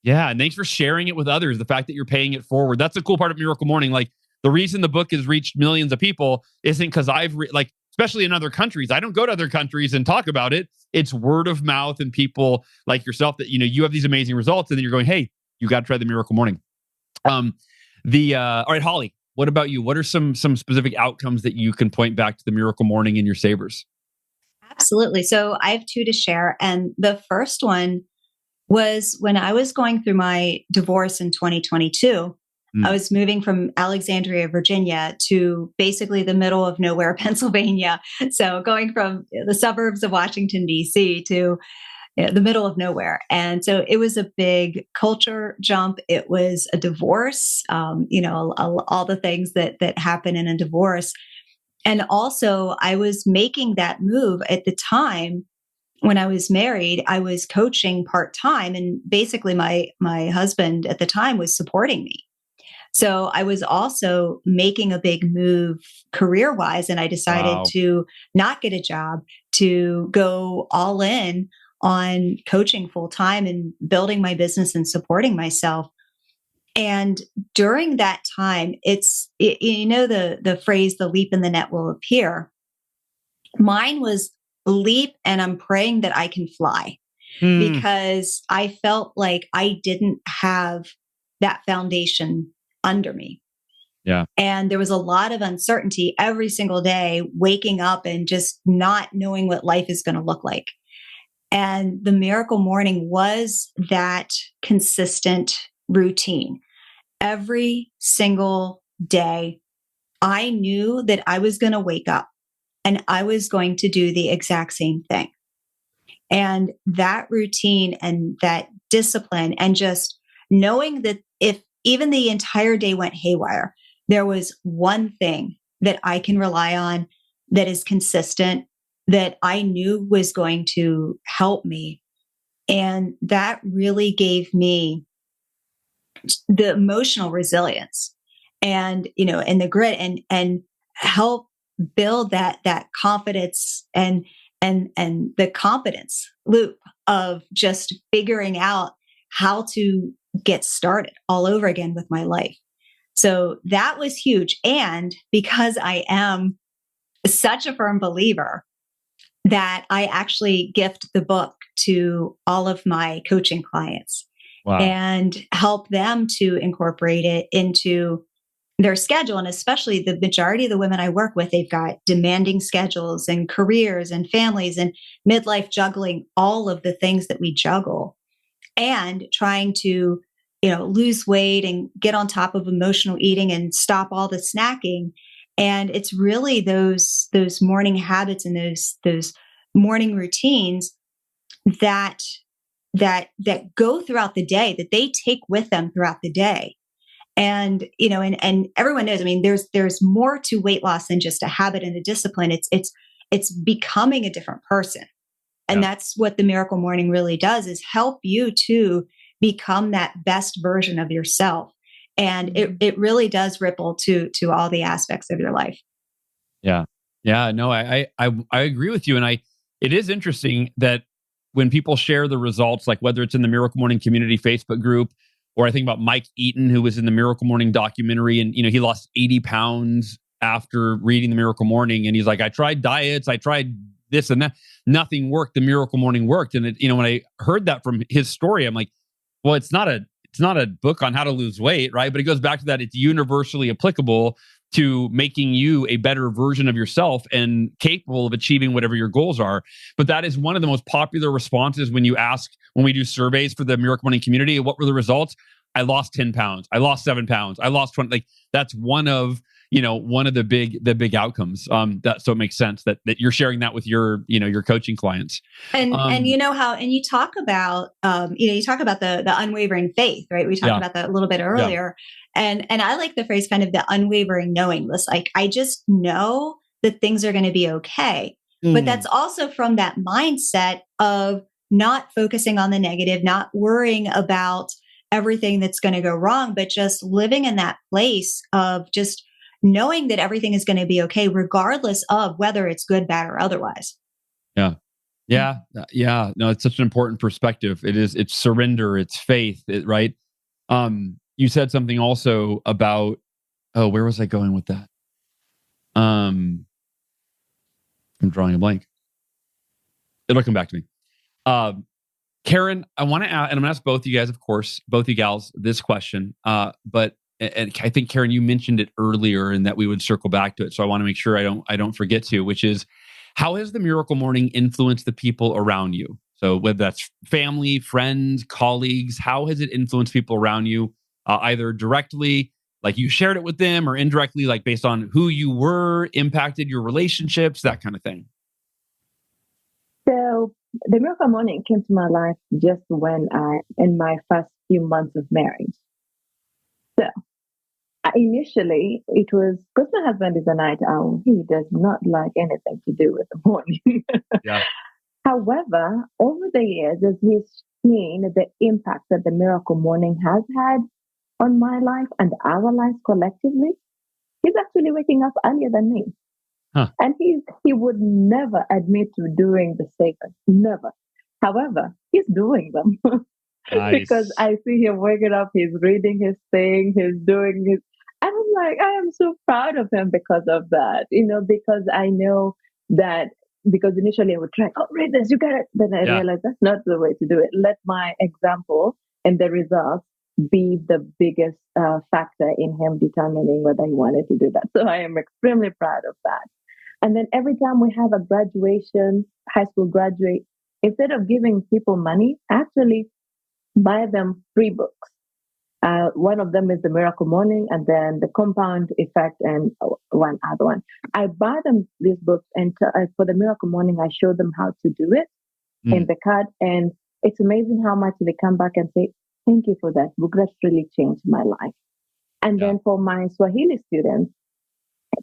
And thanks for sharing it with others. The fact that you're paying it forward. That's the cool part of Miracle Morning. Like, the reason the book has reached millions of people isn't because especially in other countries. I don't go to other countries and talk about it. It's word of mouth and people like yourself that, you have these amazing results, and then you're going, hey, you got to try the Miracle Morning. All right, Holly, what about you? What are some specific outcomes that you can point back to the Miracle Morning in your savers? Absolutely. So I have 2 to share. And the first one was when I was going through my divorce in 2022. I was moving from Alexandria, Virginia to basically the middle of nowhere, Pennsylvania. So going from the suburbs of Washington, D.C. to the middle of nowhere. And so it was a big culture jump. It was a divorce, all the things that happen in a divorce. And also I was making that move at the time. When I was married, I was coaching part-time, and basically my husband at the time was supporting me. So I was also making a big move career-wise, and I decided to not get a job, to go all in on coaching full-time and building my business and supporting myself. And during that time, the phrase, the leap in the net will appear. Mine was leap, and I'm praying that I can fly, because I felt like I didn't have that foundation under me. Yeah. And there was a lot of uncertainty every single day, waking up and just not knowing what life is going to look like. And the miracle morning was that consistent routine. Every single day, I knew that I was going to wake up and I was going to do the exact same thing. And that routine and that discipline, and just knowing that if even the entire day went haywire, there was one thing that I can rely on that is consistent, that I knew was going to help me. And that really gave me the emotional resilience and the grit, and help build that confidence and the competence loop of just figuring out how to get started all over again with my life. So that was huge. And because I am such a firm believer that I actually gift the book to all of my coaching clients and help them to incorporate it into their schedule. And especially the majority of the women I work with, they've got demanding schedules and careers and families and midlife juggling, all of the things that we juggle, and trying to, lose weight and get on top of emotional eating and stop all the snacking. And it's really those morning habits and those morning routines that go throughout the day, that they take with them throughout the day. And, and everyone knows, I mean, there's more to weight loss than just a habit and a discipline. It's becoming a different person. And that's what the Miracle Morning really does, is help you to become that best version of yourself. And it really does ripple to all the aspects of your life. Yeah. Yeah. No, I agree with you. And it is interesting that when people share the results, like whether it's in the Miracle Morning Community Facebook group, or I think about Mike Eaton, who was in the Miracle Morning documentary, and he lost 80 pounds after reading the Miracle Morning, and he's like, I tried diets, I tried this and that, nothing worked. The Miracle Morning worked. And when I heard that from his story, I'm like, well, it's not a book on how to lose weight, right? But it goes back to that. It's universally applicable to making you a better version of yourself and capable of achieving whatever your goals are. But that is one of the most popular responses when we do surveys for the Miracle Morning community. What were the results? I lost 10 pounds. I lost 7 pounds. I lost 20. Like, that's one of the big outcomes. So it makes sense that you're sharing that with your coaching clients. And you talk about the unwavering faith, right? We talked about that a little bit earlier. Yeah. And I like the phrase kind of the unwavering knowingness. Like, I just know that things are going to be okay. But that's also from that mindset of not focusing on the negative, not worrying about everything that's going to go wrong, but just living in that place of just knowing that everything is going to be okay, regardless of whether it's good, bad, or otherwise. Yeah. Yeah. Yeah. No, it's such an important perspective. It's surrender, it's faith, right? You said something also about, where was I going with that? I'm drawing a blank. It'll come back to me. Karen, I want to ask, and I'm going to ask both you guys, of course, both you gals, this question. But I think, Karen, you mentioned it earlier, and that we would circle back to it. So I want to make sure I don't forget to, which is, how has the Miracle Morning influenced the people around you? So whether that's family, friends, colleagues, how has it influenced people around you, either directly, like you shared it with them, or indirectly, like based on who you were, impacted your relationships, that kind of thing? So the Miracle Morning came to my life just in my first few months of marriage. So initially, it was because my husband is a night owl. He does not like anything to do with the morning. Yeah. However, over the years, as he's seen the impact that the Miracle Morning has had on my life and our lives collectively, he's actually waking up earlier than me. Huh. And he would never admit to doing the statements, never. However, he's doing them. Nice. Because I see him waking up, he's reading his thing, he's doing his. And I'm like, I am so proud of him because of that, because I know that, because initially I would try, read this, you got it. Then I realized that's not the way to do it. Let my example and the results be the biggest factor in him determining whether he wanted to do that. So I am extremely proud of that. And then every time we have a graduation, high school graduate, instead of giving people money, actually buy them 3 books. One of them is the Miracle Morning, and then the Compound Effect, and one other one. I buy them these books, and for the Miracle Morning, I show them how to do it in the card. And it's amazing how much they come back and say, thank you for that book. That's really changed my life. And then for my Swahili students,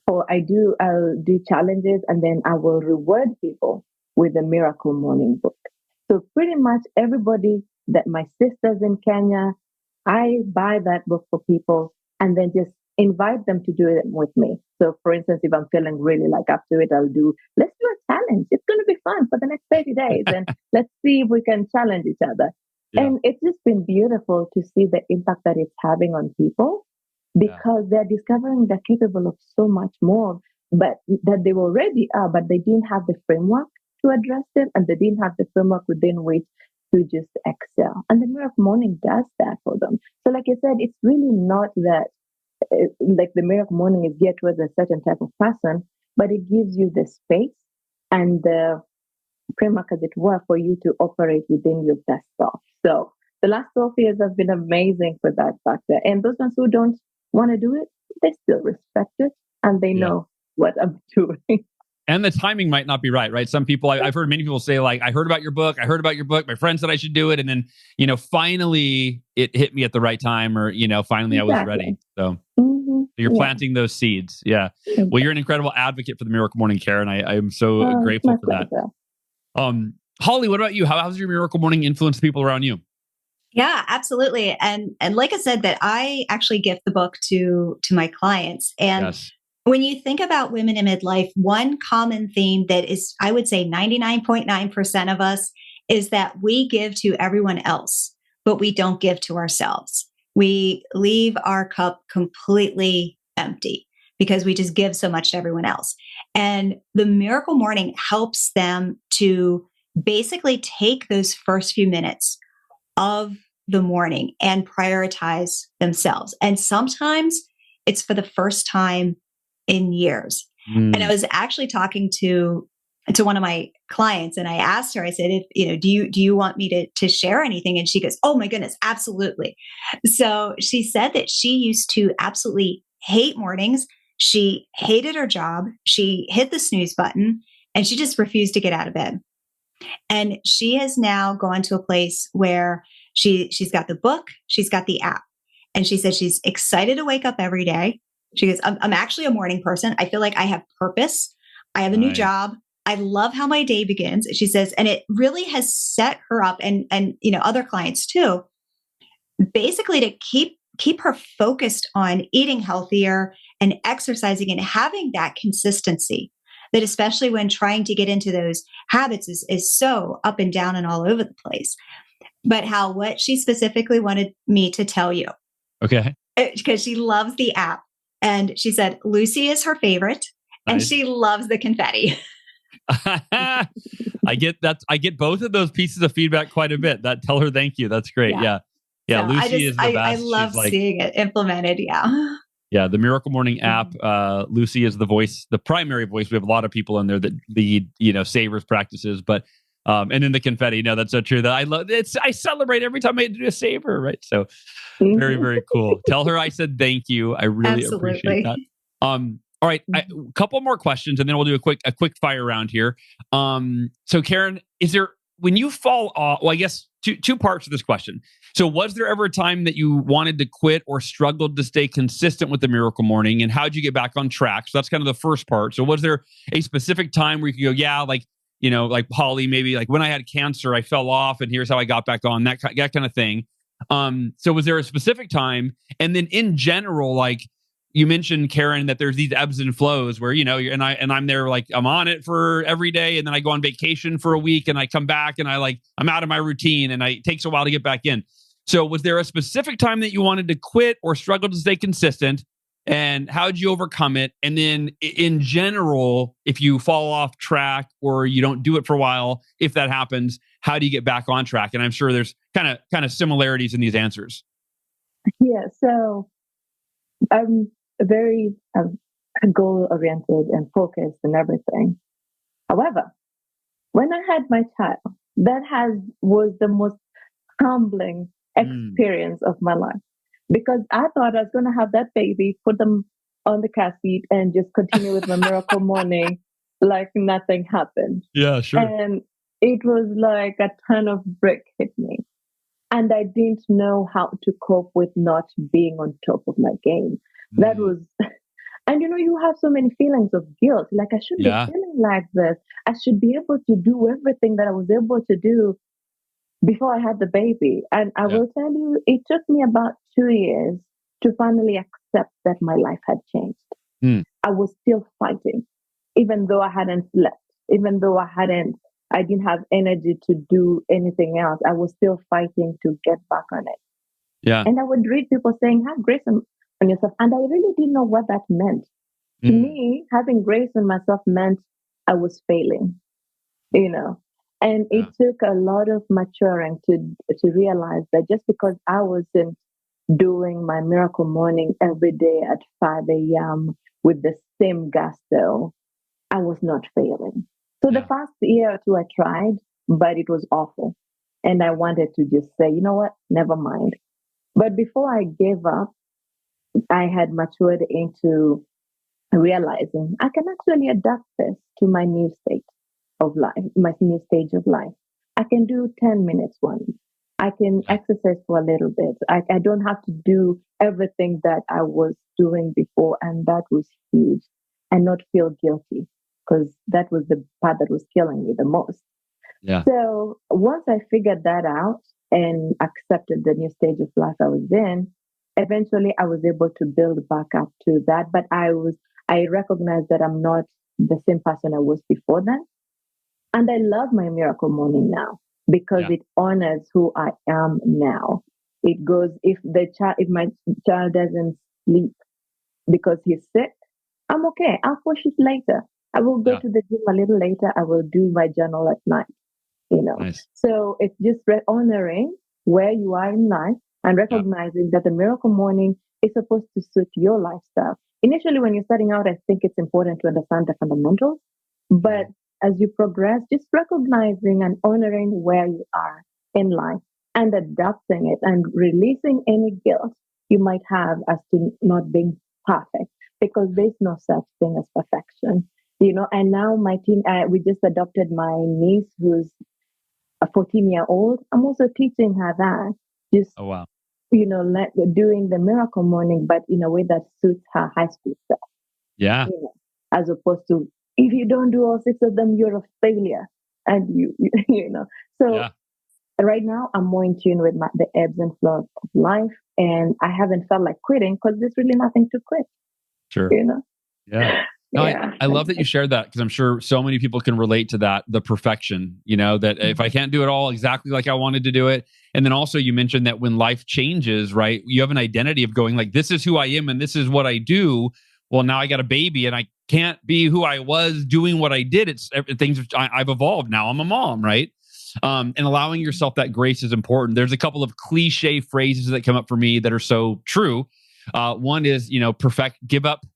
I'll do challenges, and then I will reward people with the Miracle Morning book. So pretty much everybody, that my sisters in Kenya, I buy that book for people and then just invite them to do it with me. So for instance, if I'm feeling really like up to it, let's do a challenge. It's going to be fun for the next 30 days. And let's see if we can challenge each other. Yeah. And it's just been beautiful to see the impact that it's having on people, because they're discovering they're capable of so much more, but that they already are, but they didn't have the framework to address them, and they didn't have the framework within which to just excel. And the Miracle Morning does that for them. So like I said, it's really not that like the Miracle Morning is geared towards a certain type of person, but it gives you the space and the framework, as it were, for you to operate within your best self. So the last 12 years have been amazing for that factor. And those ones who don't want to do it, they still respect it, and they know what I'm doing. And the timing might not be right, right? Some people, I've heard many people say, like, I heard about your book. My friend said I should do it. And then, finally it hit me at the right time, or, finally I was ready. So you're planting those seeds. Yeah. Well, you're an incredible advocate for the Miracle Morning, Karen. I am so grateful for that. Holly, what about you? How's your Miracle Morning influenced people around you? Yeah, absolutely. And like I said, that I actually gift the book to my clients. And Yes. when you think about women in midlife, one common theme that is, I would say 99.9% of us, is that we give to everyone else, but we don't give to ourselves. We leave our cup completely empty because we just give so much to everyone else. And the Miracle Morning helps them to basically take those first few minutes of the morning and prioritize themselves. And sometimes it's for the first time in years. And I was actually talking to one of my clients, and I asked her, I said, if, do you want me to share anything? And she goes, oh my goodness, absolutely. So she said that she used to absolutely hate mornings. She hated her job. She hit the snooze button and she just refused to get out of bed. And she has now gone to a place where she's got the book, she's got the app. And she said she's excited to wake up every day. She goes, I'm actually a morning person. I feel like I have purpose. I have a new job. I love how my day begins. She says, and it really has set her up, and other clients too, basically to keep her focused on eating healthier and exercising and having that consistency, that especially when trying to get into those habits is so up and down and all over the place. But what she specifically wanted me to tell you. Okay. Because she loves the app. And she said, Lucy is her favorite. Nice. And she loves the confetti. I get both of those pieces of feedback quite a bit. Tell her thank you. That's great. Yeah. So Lucy is the best. I love seeing it implemented. Yeah. Yeah. The Miracle Morning app. Lucy is the voice, the primary voice. We have a lot of people in there that lead, savers practices, but and then the confetti. No, that's so true. That I love it. I celebrate every time I do a saver. Right. So very, very cool. Tell her I said thank you. I really appreciate that. All right, a couple more questions, and then we'll do a quick fire round here. So Karen, is there, when you fall off? Well, I guess two parts of this question. So, was there ever a time that you wanted to quit or struggled to stay consistent with the Miracle Morning, and how'd you get back on track? So that's kind of the first part. So, was there a specific time where you could go, yeah, like Holly, maybe like when I had cancer, I fell off, and here's how I got back on, that kind of thing. So was there a specific time? And then in general, like you mentioned, Karen, that there's these ebbs and flows where, I'm there, like I'm on it for every day. And then I go on vacation for a week and I come back and I'm out of my routine and it takes a while to get back in. So was there a specific time that you wanted to quit or struggle to stay consistent? And how did you overcome it? And then in general, if you fall off track or you don't do it for a while, if that happens, how do you get back on track? And I'm sure there's kind of similarities in these answers. Yeah. So I'm very goal-oriented and focused and everything. However, when I had my child, was the most humbling experience of my life, because I thought I was going to have that baby, put them on the car seat, and just continue with my Miracle Morning like nothing happened. Yeah, sure. And it was like a ton of brick hit me. And I didn't know how to cope with not being on top of my game. That was, and you have so many feelings of guilt. Like, I shouldn't be feeling like this. I should be able to do everything that I was able to do before I had the baby. And I will tell you, it took me about 2 years to finally accept that my life had changed. I was still fighting, even though I hadn't slept, even though I didn't have energy to do anything else. I was still fighting to get back on it. Yeah. And I would read people saying, have grace on yourself. And I really didn't know what that meant. To me, having grace on myself meant I was failing, And it took a lot of maturing to realize that just because I wasn't doing my Miracle Morning every day at 5 a.m. with the same gusto, I was not failing. So the first year or two I tried, but it was awful. And I wanted to just say, you know what, never mind. But before I gave up, I had matured into realizing I can actually adapt this to my new state of life, my new stage of life. I can do 10 minutes once. I can exercise for a little bit. I don't have to do everything that I was doing before. And that was huge. And not feel guilty, because that was the part that was killing me the most. Yeah. So once I figured that out and accepted the new stage of life I was in, eventually I was able to build back up to that. But I recognized that I'm not the same person I was before then. And I love my miracle morning now because it honors who I am now. It goes, if my child doesn't sleep because he's sick, I'm okay. I'll push it later. I will go to the gym a little later. I will do my journal at night, Nice. So it's just honoring where you are in life and recognizing that the miracle morning is supposed to suit your lifestyle. Initially, when you're starting out, I think it's important to understand the fundamentals. But as you progress, just recognizing and honoring where you are in life and adapting it and releasing any guilt you might have as to not being perfect, because there's no such thing as perfection. And now my team, we just adopted my niece who's a 14-year-old. I'm also teaching her that. Just, doing the miracle morning, but in a way that suits her high school self. Yeah. As opposed to, if you don't do all 6 of them, you're a failure. And So right now I'm more in tune with the ebbs and flows of life. And I haven't felt like quitting because there's really nothing to quit. Sure. Yeah. No, I love that you shared that, because I'm sure so many people can relate to that, the perfection, that if I can't do it all exactly like I wanted to do it. And then also you mentioned that when life changes, right, you have an identity of going like, this is who I am and this is what I do. Well, now I got a baby and I can't be who I was doing what I did. It's things I've evolved. Now I'm a mom, right? And allowing yourself that grace is important. There's a couple of cliche phrases that come up for me that are so true. One is, give up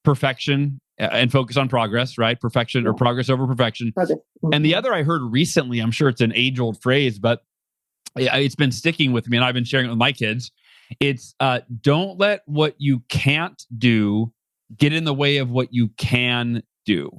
perfection and focus on progress, right? Perfection or progress over perfection. Mm-hmm. And the other I heard recently, I'm sure it's an age-old phrase, but it's been sticking with me and I've been sharing it with my kids. It's don't let what you can't do get in the way of what you can do.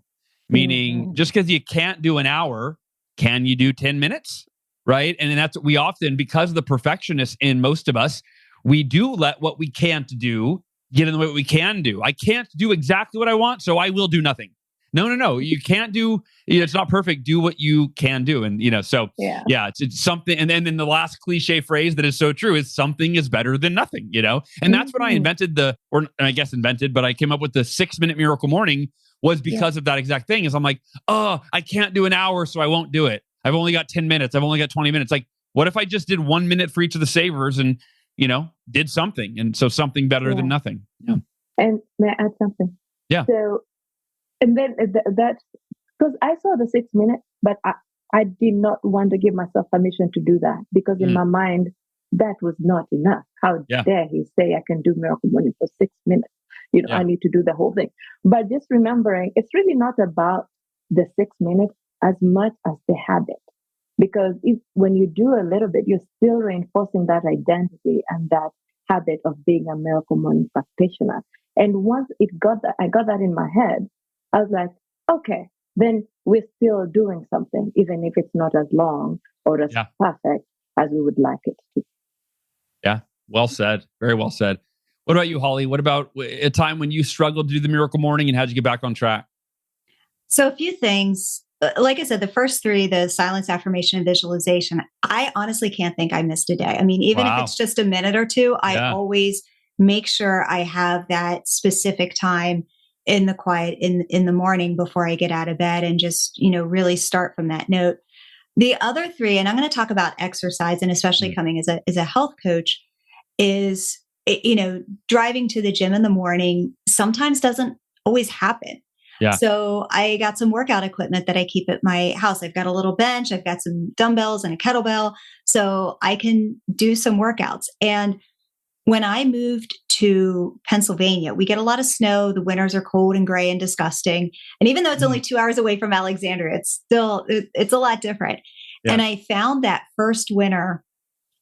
Meaning, just because you can't do an hour, can you do 10 minutes? Right? And that's what we often, because of the perfectionists in most of us, we do let what we can't do get in the way what we can do. I can't do exactly what I want, so I will do nothing. No. You can't do, it's not perfect. Do what you can do. And, it's something. And then the last cliche phrase that is so true is something is better than nothing, And that's when I invented but I came up with the 6-minute miracle morning was because of that exact thing. Is I'm like, I can't do an hour, so I won't do it. I've only got 10 minutes. I've only got 20 minutes. Like, what if I just did 1 minute for each of the savers and, did something? And so something better than nothing. Yeah. And may I add something? Yeah. So, and then that's because I saw the 6 minutes, but I did not want to give myself permission to do that, because in my mind, that was not enough. How dare he say I can do miracle morning for 6 minutes? I need to do the whole thing. But just remembering, it's really not about the 6 minutes as much as the habit. Because when you do a little bit, you're still reinforcing that identity and that habit of being a miracle morning practitioner. And once I got that in my head, I was like, okay, then we're still doing something, even if it's not as long or as perfect as we would like it to. Yeah, well said. Very well said. What about you, Holly? What about a time when you struggled to do the miracle morning, and how'd you get back on track? So a few things. Like I said, the first 3, the silence, affirmation, and visualization, I honestly can't think I missed a day. I mean, even if it's just a minute or two, I always make sure I have that specific time in the quiet in the morning before I get out of bed, and just, really start from that note. The other 3, and I'm going to talk about exercise, and especially coming as a health coach, is, driving to the gym in the morning sometimes doesn't always happen. Yeah. So I got some workout equipment that I keep at my house. I've got a little bench, I've got some dumbbells and a kettlebell, so I can do some workouts. And when I moved to Pennsylvania, we get a lot of snow. The winters are cold and gray and disgusting. And even though it's only 2 hours away from Alexandria, it's a lot different. Yeah. And I found that first winter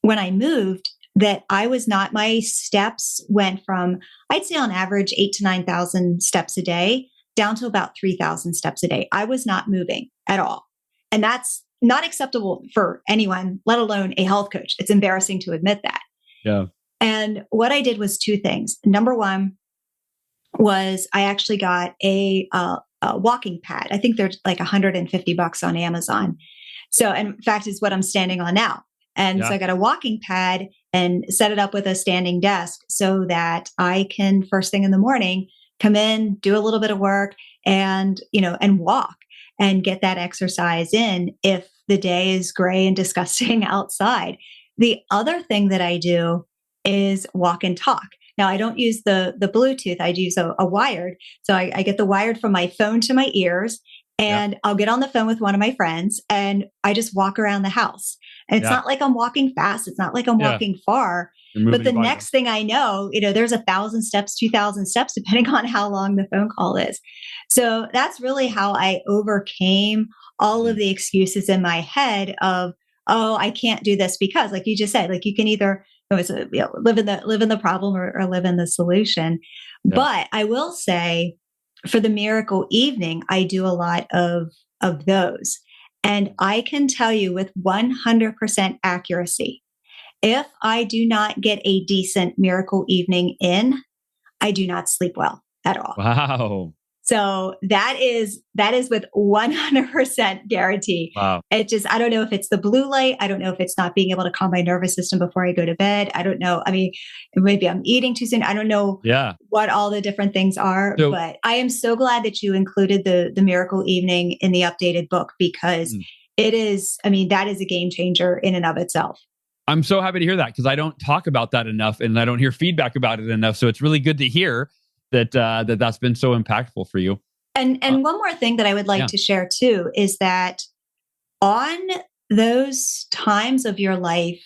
when I moved, that my steps went from, I'd say on average, 8,000 to 9,000 steps a day down to about 3,000 steps a day. I was not moving at all. And that's not acceptable for anyone, let alone a health coach. It's embarrassing to admit that. Yeah. And what I did was two things. Number one was I actually got a walking pad. I think they're like $150 on Amazon. So, and in fact, it's what I'm standing on now. And so I got a walking pad and set it up with a standing desk so that I can first thing in the morning come in, do a little bit of work and walk and get that exercise in if the day is gray and disgusting outside. The other thing that I do is walk and talk. Now, I don't use the Bluetooth. I use a wired. So I get the wired from my phone to my ears, and I'll get on the phone with one of my friends and I just walk around the house. And it's not like I'm walking fast. It's not like I'm walking far. But the next thing I know, there's 1,000 steps, 2,000 steps, depending on how long the phone call is. So that's really how I overcame all of the excuses in my head of, oh, I can't do this because, like you just said, like you can either live in the problem or live in the solution. Yeah. But I will say, for the miracle evening, I do a lot of those, and I can tell you with 100% accuracy, if I do not get a decent miracle evening in, I do not sleep well at all. Wow. So that is with 100% guarantee. Wow. It just, I don't know if it's the blue light. I don't know if it's not being able to calm my nervous system before I go to bed. I don't know. I mean, maybe I'm eating too soon. I don't know what all the different things are, but I am so glad that you included the miracle evening in the updated book, because it is, that is a game changer in and of itself. I'm so happy to hear that, because I don't talk about that enough and I don't hear feedback about it enough. So it's really good to hear that's been so impactful for you. And one more thing that I would like to share too is that on those times of your life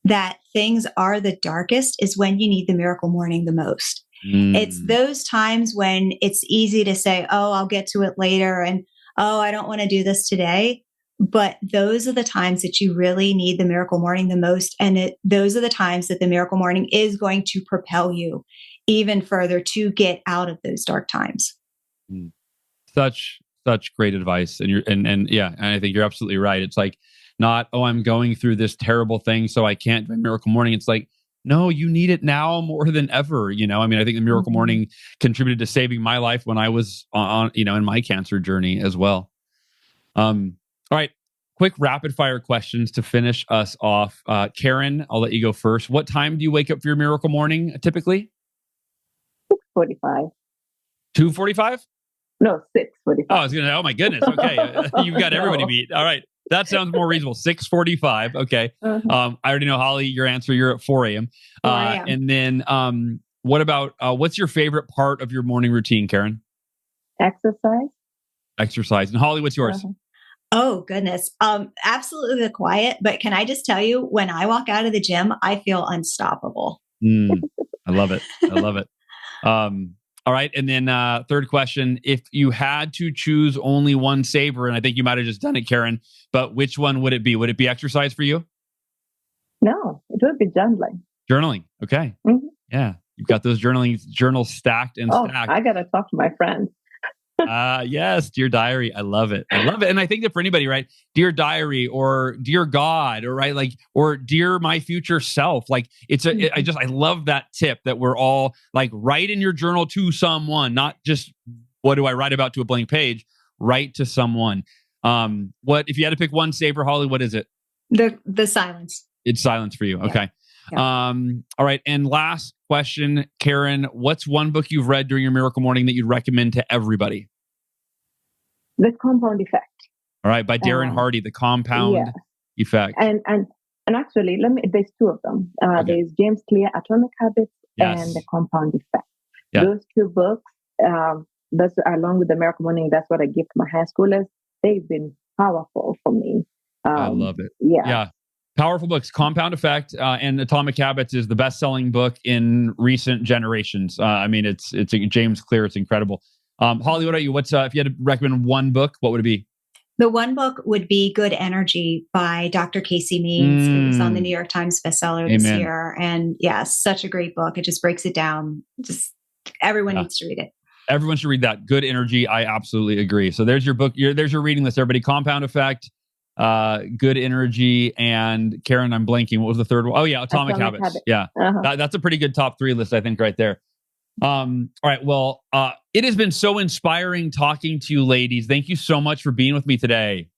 that things are the darkest is when you need the miracle morning the most. It's those times when it's easy to say, oh, I'll get to it later, and oh, I don't want to do this today. But those are the times that you really need the miracle morning the most. And those are the times that the miracle morning is going to propel you even further to get out of those dark times. Such great advice. And I think you're absolutely right. It's like not, oh, I'm going through this terrible thing, so I can't do miracle morning. It's like, no, you need it now more than ever. I think the miracle morning contributed to saving my life when I was on in my cancer journey as well. All right. Quick rapid fire questions to finish us off. Karen, I'll let you go first. What time do you wake up for your miracle morning typically? 6:45. 2:45? No, 6:45. Oh my goodness. Okay. You've got everybody beat. All right. That sounds more reasonable. 6:45. Okay. I already know, Holly, your answer. You're at 4 a.m. 4 a.m. And then what about, what's your favorite part of your morning routine, Karen? Exercise. And Holly, what's yours? Oh, goodness. Absolutely the quiet. But can I just tell you, when I walk out of the gym, I feel unstoppable. I love it. All right. And then third question, if you had to choose only one saver, and I think you might have just done it, Karen, but which one would it be? Would it be exercise for you? No, it would be journaling. Journaling. Okay. Mm-hmm. Yeah. You've got those journals stacked and stacked. I got to talk to my friends. Yes, Dear Diary. I love it. And I think that for anybody, right? Dear Diary or Dear God, or right, like, or Dear My Future Self. Like I love that tip that we're all like, write in your journal to someone, not just what do I write about to a blank page, write to someone. What, if you had to pick one saver, Holly, what is it? The silence. It's silence for you. Yeah. Okay. Yeah. All right. And last question, Karen, what's one book you've read during your miracle morning that you'd recommend to everybody? The Compound Effect. All right. By Darren Hardy, The Compound Effect. And actually, there's two of them. There's James Clear, Atomic Habits, and The Compound Effect. Yeah. Those two books, that's along with the Miracle Morning, that's what I give to my high schoolers. They've been powerful for me. I love it. Yeah. Powerful books. Compound Effect and Atomic Habits is the best-selling book in recent generations. It's James Clear. It's incredible. Holly, what about you? What's if you had to recommend one book, what would it be? The one book would be Good Energy by Dr. Casey Means. It was on the New York Times bestseller this year. And yeah, such a great book. It just breaks it down. Just everyone needs to read it. Everyone should read that. Good Energy. I absolutely agree. So there's your book. There's your reading list, everybody. Compound Effect, Good Energy, and Karen, I'm blanking. What was the third one? Oh yeah, Atomic Habits. Yeah. That's a pretty good top 3 list, I think, right there. All right. Well, it has been so inspiring talking to you ladies. Thank you so much for being with me today.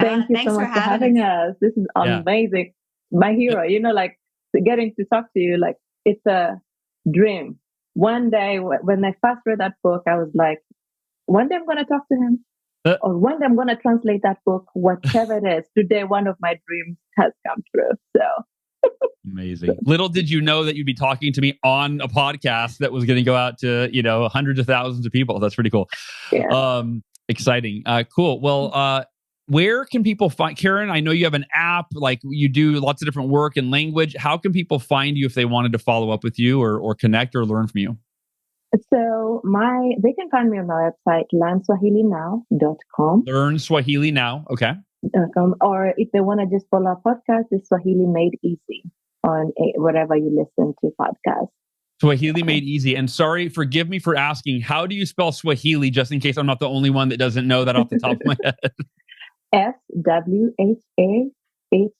Thank you so much for having us. This is amazing. My hero, like getting to talk to you, like it's a dream. One day when I first read that book, I was like, one day I'm going to talk to him or one day I'm going to translate that book, whatever it is. Today, one of my dreams has come true. So amazing. Little did you know that you'd be talking to me on a podcast that was going to go out to, hundreds of thousands of people. That's pretty cool. Yeah. Exciting. Cool. Well, where can people find Karen? I know you have an app, like you do lots of different work in language. How can people find you if they wanted to follow up with you or connect or learn from you? So they can find me on my website, learnswahilinow.com. Learn Swahili Now. Okay. Or if they want to just follow our podcast, it's Swahili Made Easy on wherever you listen to podcasts. Swahili Made Easy. And sorry, forgive me for asking, how do you spell Swahili, just in case I'm not the only one that doesn't know that off the top of my head? SWHAHILI. It's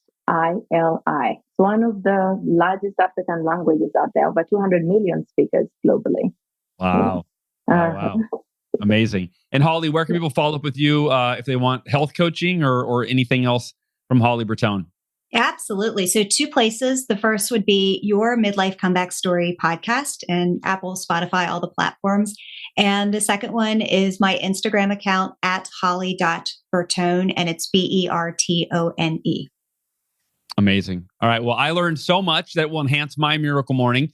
one of the largest African languages out there, over 200 million speakers globally. Wow. Wow. Amazing. And Holly, where can people follow up with you if they want health coaching or anything else from Holly Bertone? Absolutely. So 2 places. The first would be Your Midlife Comeback Story podcast and Apple, Spotify, all the platforms. And the second one is my Instagram account at holly.bertone, and it's BERTONE. Amazing. All right. Well, I learned so much that will enhance my miracle morning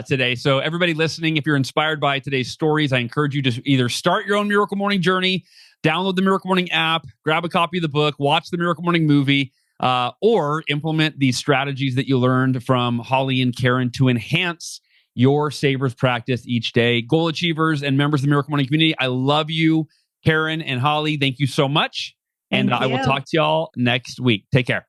today. So everybody listening, if you're inspired by today's stories, I encourage you to either start your own miracle morning journey, download the Miracle Morning app, grab a copy of the book, watch the Miracle Morning movie, or implement these strategies that you learned from Holly and Karen to enhance your Savers practice each day. Goal achievers and members of the Miracle Morning community, I love you, Karen and Holly. Thank you so much. And I will talk to y'all next week. Take care.